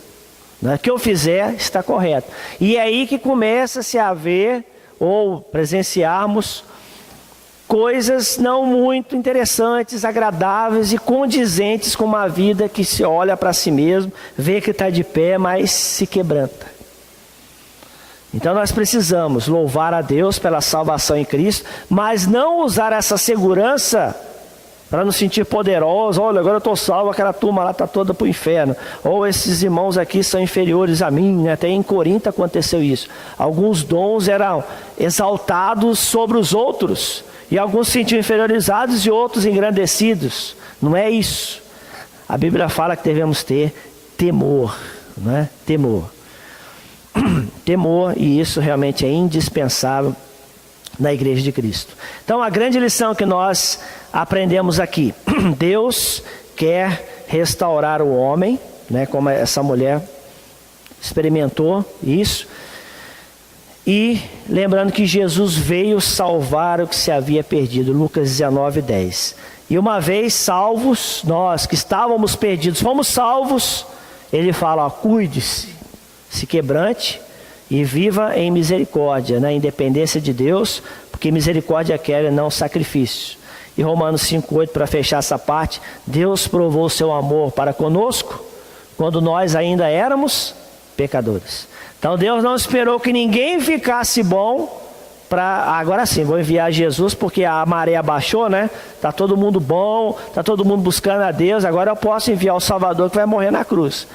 O que eu fizer, está correto. E é aí que começa-se a ver, ou presenciarmos, coisas não muito interessantes, agradáveis e condizentes com uma vida que se olha para si mesmo, vê que está de pé, mas se quebranta. Então nós precisamos louvar a Deus pela salvação em Cristo, mas não usar essa segurança para nos sentir poderosos. Olha, agora eu estou salvo, aquela turma lá está toda para o inferno. Ou esses irmãos aqui são inferiores a mim, né? Até em Corinto aconteceu isso. Alguns dons eram exaltados sobre os outros, e alguns se sentiam inferiorizados e outros engrandecidos. Não é isso. A Bíblia fala que devemos ter temor, não é? Temor. Temor, e isso realmente é indispensável na igreja de Cristo. Então a grande lição que nós aprendemos aqui: Deus quer restaurar o homem, né, como essa mulher experimentou isso, e lembrando que Jesus veio salvar o que se havia perdido, Lucas 19:10. E uma vez salvos, nós que estávamos perdidos, fomos salvos, ele fala: cuide-se, se quebrante e viva em misericórdia, na independência de Deus, porque misericórdia quer, não sacrifício. E Romanos 5:8, para fechar essa parte: Deus provou seu amor para conosco quando nós ainda éramos pecadores. Então Deus não esperou que ninguém ficasse bom para agora sim, vou enviar Jesus porque a maré abaixou, né? Está todo mundo bom, está todo mundo buscando a Deus, agora eu posso enviar o Salvador que vai morrer na cruz.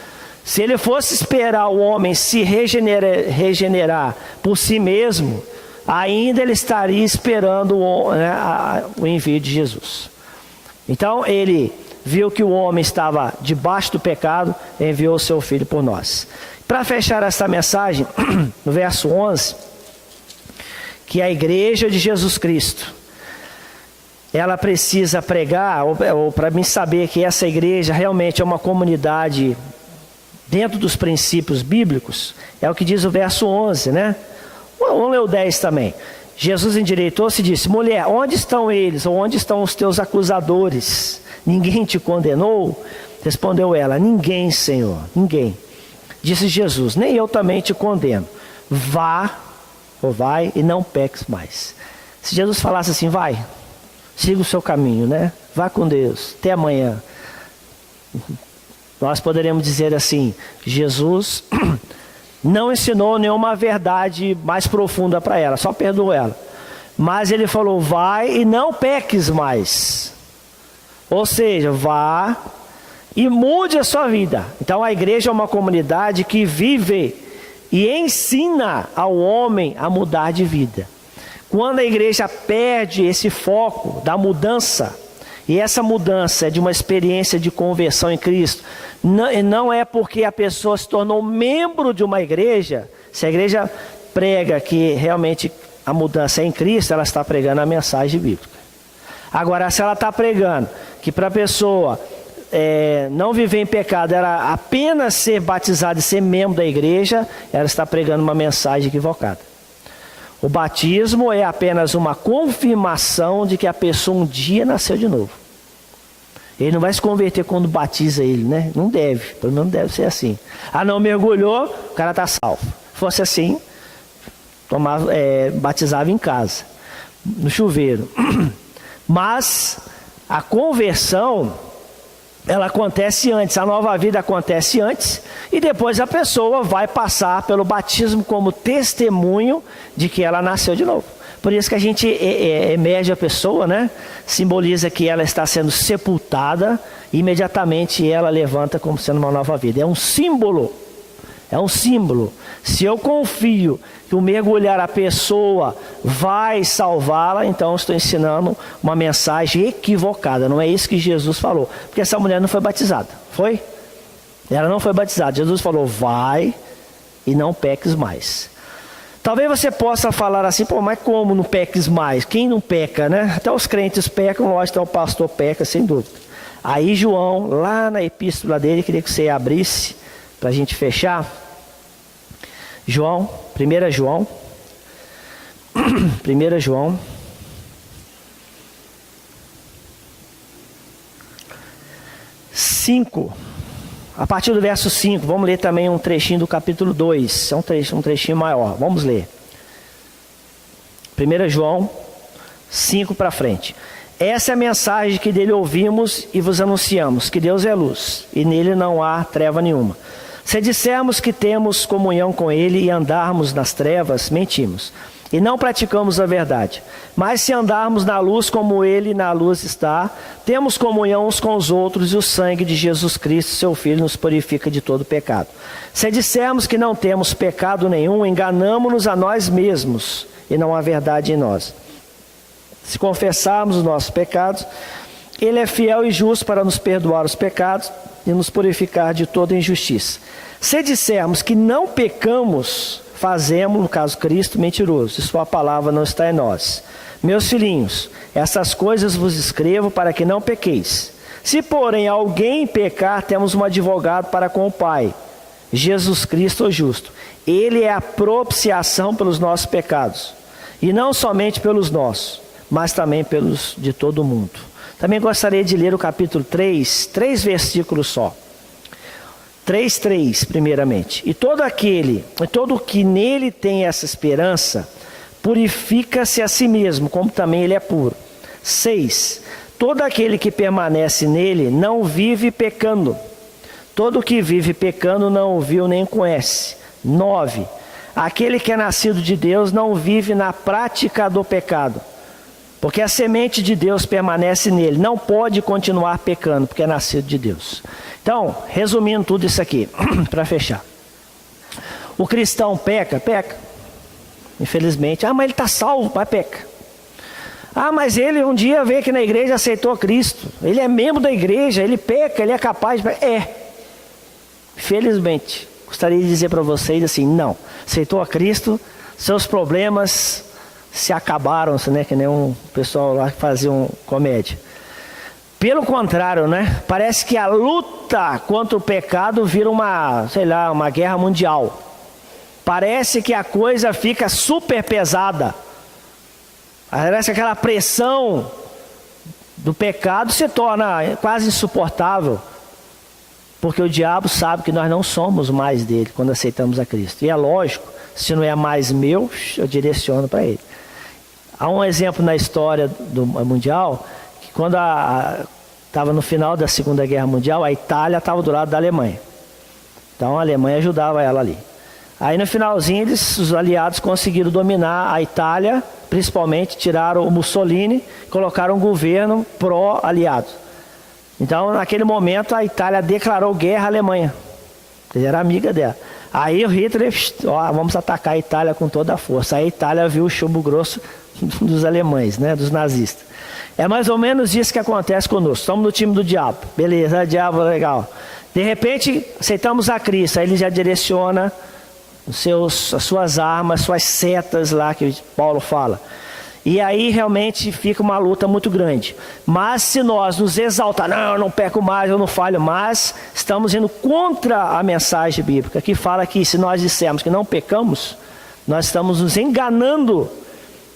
Se ele fosse esperar o homem se regenerar por si mesmo, ainda ele estaria esperando o envio de Jesus. Então ele viu que o homem estava debaixo do pecado, enviou o seu Filho por nós. Para fechar essa mensagem, no verso 11, que a igreja de Jesus Cristo, ela precisa pregar, ou para mim saber que essa igreja realmente é uma comunidade dentro dos princípios bíblicos, é o que diz o verso 11, né? Vamos ler o 10 também. Jesus endireitou-se e disse: mulher, onde estão eles? Ou onde estão os teus acusadores? Ninguém te condenou? Respondeu ela: ninguém, Senhor, ninguém. Disse Jesus: nem eu também te condeno. Vá, ou vai, e não peques mais. Se Jesus falasse assim: vai, siga o seu caminho, né? Vá com Deus, até amanhã. Nós poderíamos dizer assim: Jesus não ensinou nenhuma verdade mais profunda para ela, só perdoou ela. Mas ele falou: vai e não peques mais. Ou seja, vá e mude a sua vida. Então a igreja é uma comunidade que vive e ensina ao homem a mudar de vida. Quando a igreja perde esse foco da mudança, e essa mudança é de uma experiência de conversão em Cristo, não é porque a pessoa se tornou membro de uma igreja. Se a igreja prega que realmente a mudança é em Cristo, ela está pregando a mensagem bíblica. Agora, se ela está pregando que para a pessoa não viver em pecado era apenas ser batizado e ser membro da igreja, ela está pregando uma mensagem equivocada. O batismo é apenas uma confirmação de que a pessoa um dia nasceu de novo. Ele não vai se converter quando batiza ele, né? Não deve, pelo menos não deve ser assim. Ah, não mergulhou, o cara está salvo. Se fosse assim, batizava em casa, no chuveiro. Mas a conversão, ela acontece antes, a nova vida acontece antes, e depois a pessoa vai passar pelo batismo como testemunho de que ela nasceu de novo. Por isso que a gente emerge a pessoa, né? Simboliza que ela está sendo sepultada, e imediatamente ela levanta como sendo uma nova vida. É um símbolo. É um símbolo. Se eu confio que o mergulhar a pessoa vai salvá-la, então eu estou ensinando uma mensagem equivocada. Não é isso que Jesus falou. Porque essa mulher não foi batizada. Foi? Ela não foi batizada. Jesus falou, vai e não peques mais. Talvez você possa falar assim, pô, mas como não peques mais? Quem não peca, né? Até os crentes pecam, lógico, até o pastor peca, sem dúvida. Aí João, lá na epístola dele, queria que você abrisse, para a gente fechar. João, 1 João. 1 João. A partir do verso 5, vamos ler também um trechinho do capítulo 2, é um trechinho maior, vamos ler. 1 João 5 para frente. Essa é a mensagem que dele ouvimos e vos anunciamos, que Deus é luz, e nele não há treva nenhuma. Se dissermos que temos comunhão com ele e andarmos nas trevas, mentimos, e não praticamos a verdade. Mas se andarmos na luz como ele na luz está, temos comunhão uns com os outros, e o sangue de Jesus Cristo, seu Filho, nos purifica de todo pecado. Se dissermos que não temos pecado nenhum, enganamo-nos a nós mesmos, e não há verdade em nós. Se confessarmos os nossos pecados, ele é fiel e justo para nos perdoar os pecados e nos purificar de toda injustiça. Se dissermos que não pecamos, fazemos, no caso Cristo, mentiroso, e sua palavra não está em nós. Meus filhinhos, essas coisas vos escrevo para que não pequeis. Se, porém, alguém pecar, temos um advogado para com o Pai, Jesus Cristo o justo. Ele é a propiciação pelos nossos pecados, e não somente pelos nossos, mas também pelos de todo o mundo. Também gostaria de ler o capítulo 3 versículos só. 3:3, primeiramente. E todo que nele tem essa esperança, purifica-se a si mesmo, como também ele é puro. 6. Todo aquele que permanece nele não vive pecando. Todo que vive pecando não o viu nem conhece. 9. Aquele que é nascido de Deus não vive na prática do pecado, porque a semente de Deus permanece nele. Não pode continuar pecando, porque é nascido de Deus. Então, resumindo tudo isso aqui, para fechar. O cristão peca. Infelizmente. Ah, mas ele está salvo, mas peca. Ah, mas ele um dia veio aqui na igreja e aceitou Cristo. Ele é membro da igreja, ele peca, ele é capaz de... Felizmente. Gostaria de dizer para vocês assim, não. Aceitou a Cristo, seus problemas se acabaram, né? Que nem um pessoal lá que fazia comédia. Pelo contrário, né? Parece que a luta contra o pecado vira uma guerra mundial. Parece que a coisa fica super pesada. Parece que aquela pressão do pecado se torna quase insuportável. Porque o diabo sabe que nós não somos mais dele quando aceitamos a Cristo. E é lógico, se não é mais meu, eu direciono para ele. Há um exemplo na história do mundial, que quando estava no final da Segunda Guerra Mundial, a Itália estava do lado da Alemanha. Então a Alemanha ajudava ela ali. Aí no finalzinho, os aliados conseguiram dominar a Itália, principalmente tiraram o Mussolini, colocaram um governo pró-aliado. Então naquele momento a Itália declarou guerra à Alemanha. Ele era amiga dela. Aí o Hitler, vamos atacar a Itália com toda a força. Aí a Itália viu o chumbo grosso dos alemães, né, dos nazistas. É mais ou menos isso que acontece conosco. Estamos no time do diabo. Beleza, diabo, legal. De repente, aceitamos a Cristo. Aí ele já direciona as suas armas, suas setas lá que Paulo fala. E aí realmente fica uma luta muito grande. Mas se nós nos exaltar, não, eu não peco mais, eu não falho mais, estamos indo contra a mensagem bíblica, que fala que se nós dissermos que não pecamos, nós estamos nos enganando,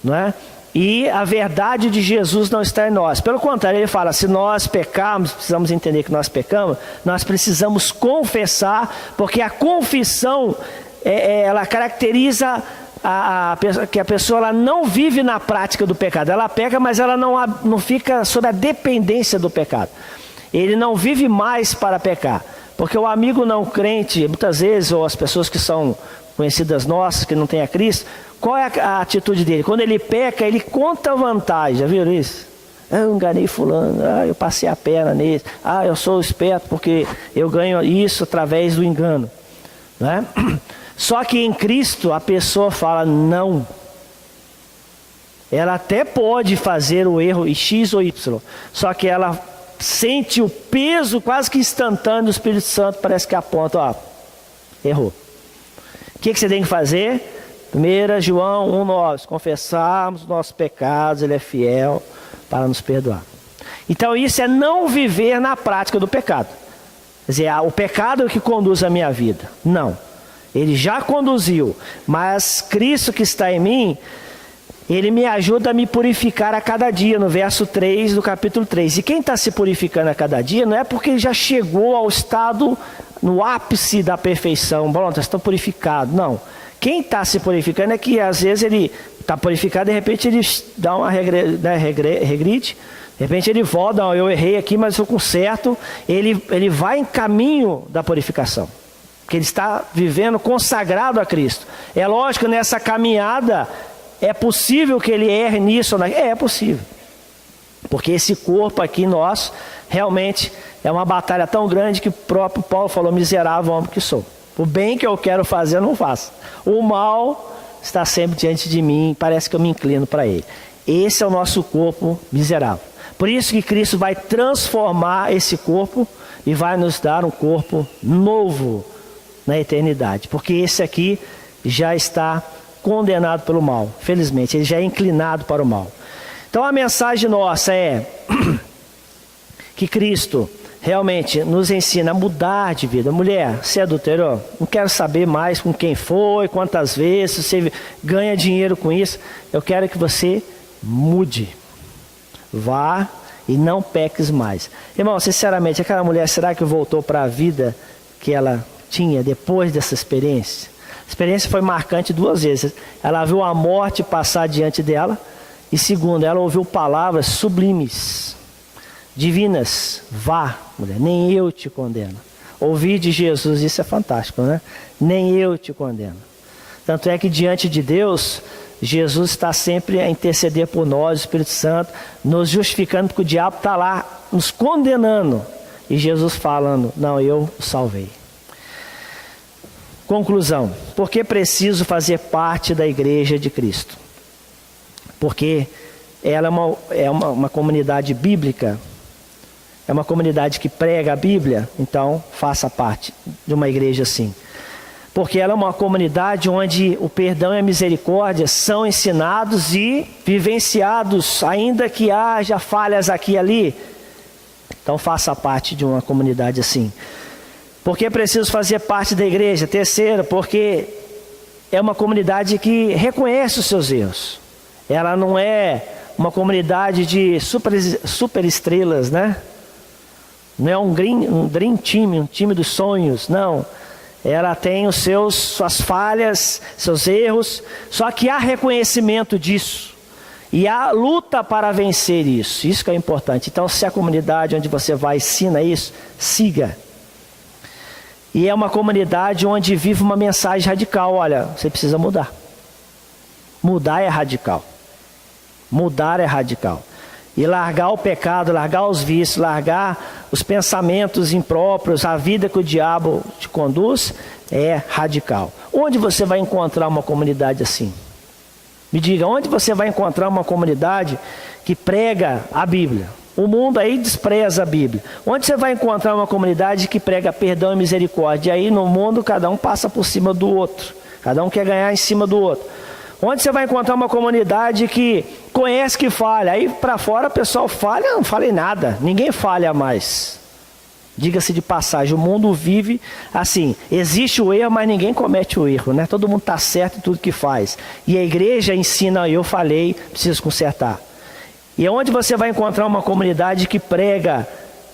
não é? E a verdade de Jesus não está em nós. Pelo contrário, ele fala, se nós pecarmos, precisamos entender que nós pecamos, nós precisamos confessar, porque a confissão, ela caracteriza que a pessoa ela não vive na prática do pecado. Ela peca, mas ela não fica sob a dependência do pecado. Ele não vive mais para pecar. Porque o amigo não crente, muitas vezes, ou as pessoas que são conhecidas nossas, que não têm a Cristo, qual é a atitude dele? Quando ele peca, ele conta vantagem. Já viram isso? Eu enganei fulano, eu passei a perna nele, eu sou esperto porque eu ganho isso através do engano. Não é? Só que em Cristo a pessoa fala não. Ela até pode fazer o erro X ou Y, só que ela sente o peso quase que instantâneo do Espírito Santo, parece que aponta, errou. O que você tem que fazer? 1 João 1,9, se confessarmos os nossos pecados, Ele é fiel para nos perdoar. Então isso é não viver na prática do pecado. Quer dizer, o pecado é o que conduz a minha vida. Não, Ele já conduziu, mas Cristo que está em mim, Ele me ajuda a me purificar a cada dia, no verso 3 do capítulo 3. E quem está se purificando a cada dia não é porque ele já chegou ao estado, no ápice da perfeição. Bom, estou purificado. Não. Quem está se purificando é que às vezes ele está purificado, de repente ele dá uma regride, de repente ele volta, eu errei aqui, mas eu conserto. Ele vai em caminho da purificação, porque ele está vivendo consagrado a Cristo. É lógico, nessa caminhada, é possível que ele erre nisso ou naquilo? É possível. Porque esse corpo aqui nosso, realmente, é uma batalha tão grande que o próprio Paulo falou, miserável homem que sou. O bem que eu quero fazer, eu não faço. O mal está sempre diante de mim, parece que eu me inclino para ele. Esse é o nosso corpo miserável. Por isso que Cristo vai transformar esse corpo e vai nos dar um corpo novo na eternidade. Porque esse aqui já está condenado pelo mal, felizmente, ele já é inclinado para o mal. Então a mensagem nossa é que Cristo realmente nos ensina a mudar de vida. Mulher, você adulterou? Não quero saber mais com quem foi, quantas vezes, você ganha dinheiro com isso. Eu quero que você mude. Vá e não peques mais. Irmão, sinceramente, aquela mulher, será que voltou para a vida que ela tinha depois dessa experiência? A experiência foi marcante 2 vezes. Ela viu a morte passar diante dela. E segundo, ela ouviu palavras sublimes, divinas. Vá, mulher, nem eu te condeno. Ouvir de Jesus, isso é fantástico, né? Nem eu te condeno. Tanto é que diante de Deus, Jesus está sempre a interceder por nós, o Espírito Santo, nos justificando, porque o diabo está lá nos condenando. E Jesus falando, não, eu o salvei. Conclusão, por que preciso fazer parte da igreja de Cristo? Porque ela é uma comunidade bíblica, é uma comunidade que prega a Bíblia, então faça parte de uma igreja assim. Porque ela é uma comunidade onde o perdão e a misericórdia são ensinados e vivenciados, ainda que haja falhas aqui e ali. Então faça parte de uma comunidade assim. Por que preciso fazer parte da igreja? Terceiro, porque é uma comunidade que reconhece os seus erros. Ela não é uma comunidade de super estrelas, né? Não é um dream time, um time dos sonhos, não. Ela tem suas falhas, seus erros, só que há reconhecimento disso. E há luta para vencer isso. Isso que é importante. Então, se a comunidade onde você vai ensina isso, siga. E é uma comunidade onde vive uma mensagem radical. Olha, você precisa mudar. Mudar é radical. Mudar é radical. E largar o pecado, largar os vícios, largar os pensamentos impróprios, a vida que o diabo te conduz, é radical. Onde você vai encontrar uma comunidade assim? Me diga, onde você vai encontrar uma comunidade que prega a Bíblia? O mundo aí despreza a Bíblia. Onde você vai encontrar uma comunidade que prega perdão e misericórdia? E aí no mundo cada um passa por cima do outro. Cada um quer ganhar em cima do outro. Onde você vai encontrar uma comunidade que conhece que falha? Aí para fora o pessoal falha, não falei nada. Ninguém falha mais. Diga-se de passagem, o mundo vive assim, existe o erro, mas ninguém comete o erro, né? Todo mundo está certo em tudo que faz. E a igreja ensina, eu falei, preciso consertar. E onde você vai encontrar uma comunidade que prega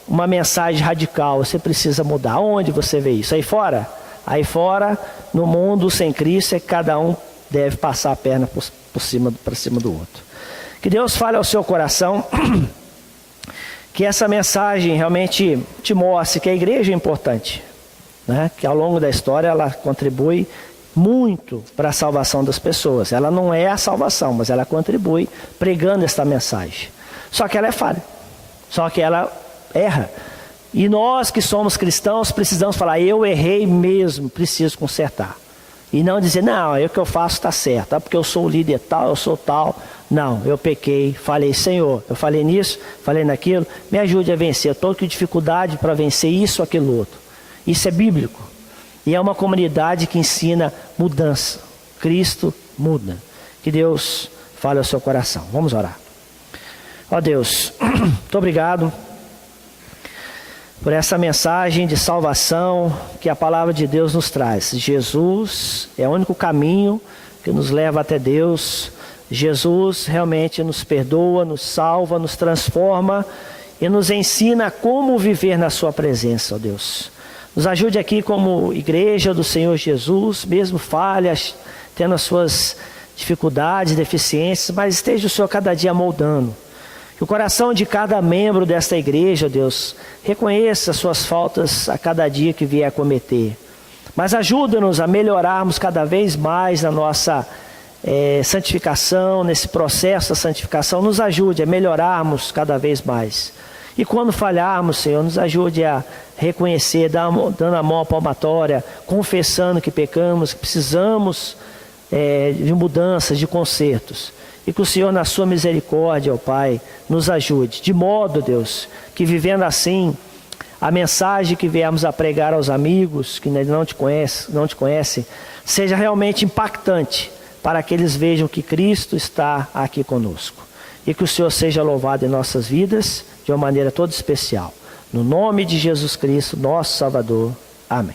uma mensagem radical, você precisa mudar. Onde você vê isso? Aí fora? Aí fora, no mundo sem Cristo, é que cada um deve passar a perna para cima do outro. Que Deus fale ao seu coração, que essa mensagem realmente te mostre que a igreja é importante, né? Que ao longo da história ela contribui muito para a salvação das pessoas. Ela não é a salvação, mas ela contribui pregando esta mensagem. Só que ela é falha, só que ela erra. E nós que somos cristãos precisamos falar, eu errei mesmo, preciso consertar. E não dizer, não, o que eu faço está certo, porque eu sou o líder tal, eu sou tal. Não, eu pequei, falei, Senhor, eu falei nisso, falei naquilo, me ajude a vencer. Eu estou com dificuldade para vencer isso, aquilo, outro. Isso é bíblico. E é uma comunidade que ensina mudança. Cristo muda. Que Deus fale ao seu coração. Vamos orar. Ó Deus, muito obrigado por essa mensagem de salvação que a palavra de Deus nos traz. Jesus é o único caminho que nos leva até Deus. Jesus realmente nos perdoa, nos salva, nos transforma e nos ensina como viver na sua presença, ó Deus. Nos ajude aqui como igreja do Senhor Jesus, mesmo falhas, tendo as suas dificuldades, deficiências, mas esteja o Senhor cada dia moldando. Que o coração de cada membro desta igreja, Deus, reconheça as suas faltas a cada dia que vier a cometer. Mas ajuda-nos a melhorarmos cada vez mais na nossa santificação, nesse processo da santificação. Nos ajude a melhorarmos cada vez mais. E quando falharmos, Senhor, nos ajude a reconhecer, dando a mão à palmatória, confessando que pecamos, que precisamos de mudanças, de consertos. E que o Senhor, na sua misericórdia, ó Pai, nos ajude. De modo, Deus, que vivendo assim, a mensagem que viemos a pregar aos amigos que não te conhecem, seja realmente impactante para que eles vejam que Cristo está aqui conosco. E que o Senhor seja louvado em nossas vidas de uma maneira toda especial. No nome de Jesus Cristo, nosso Salvador. Amém.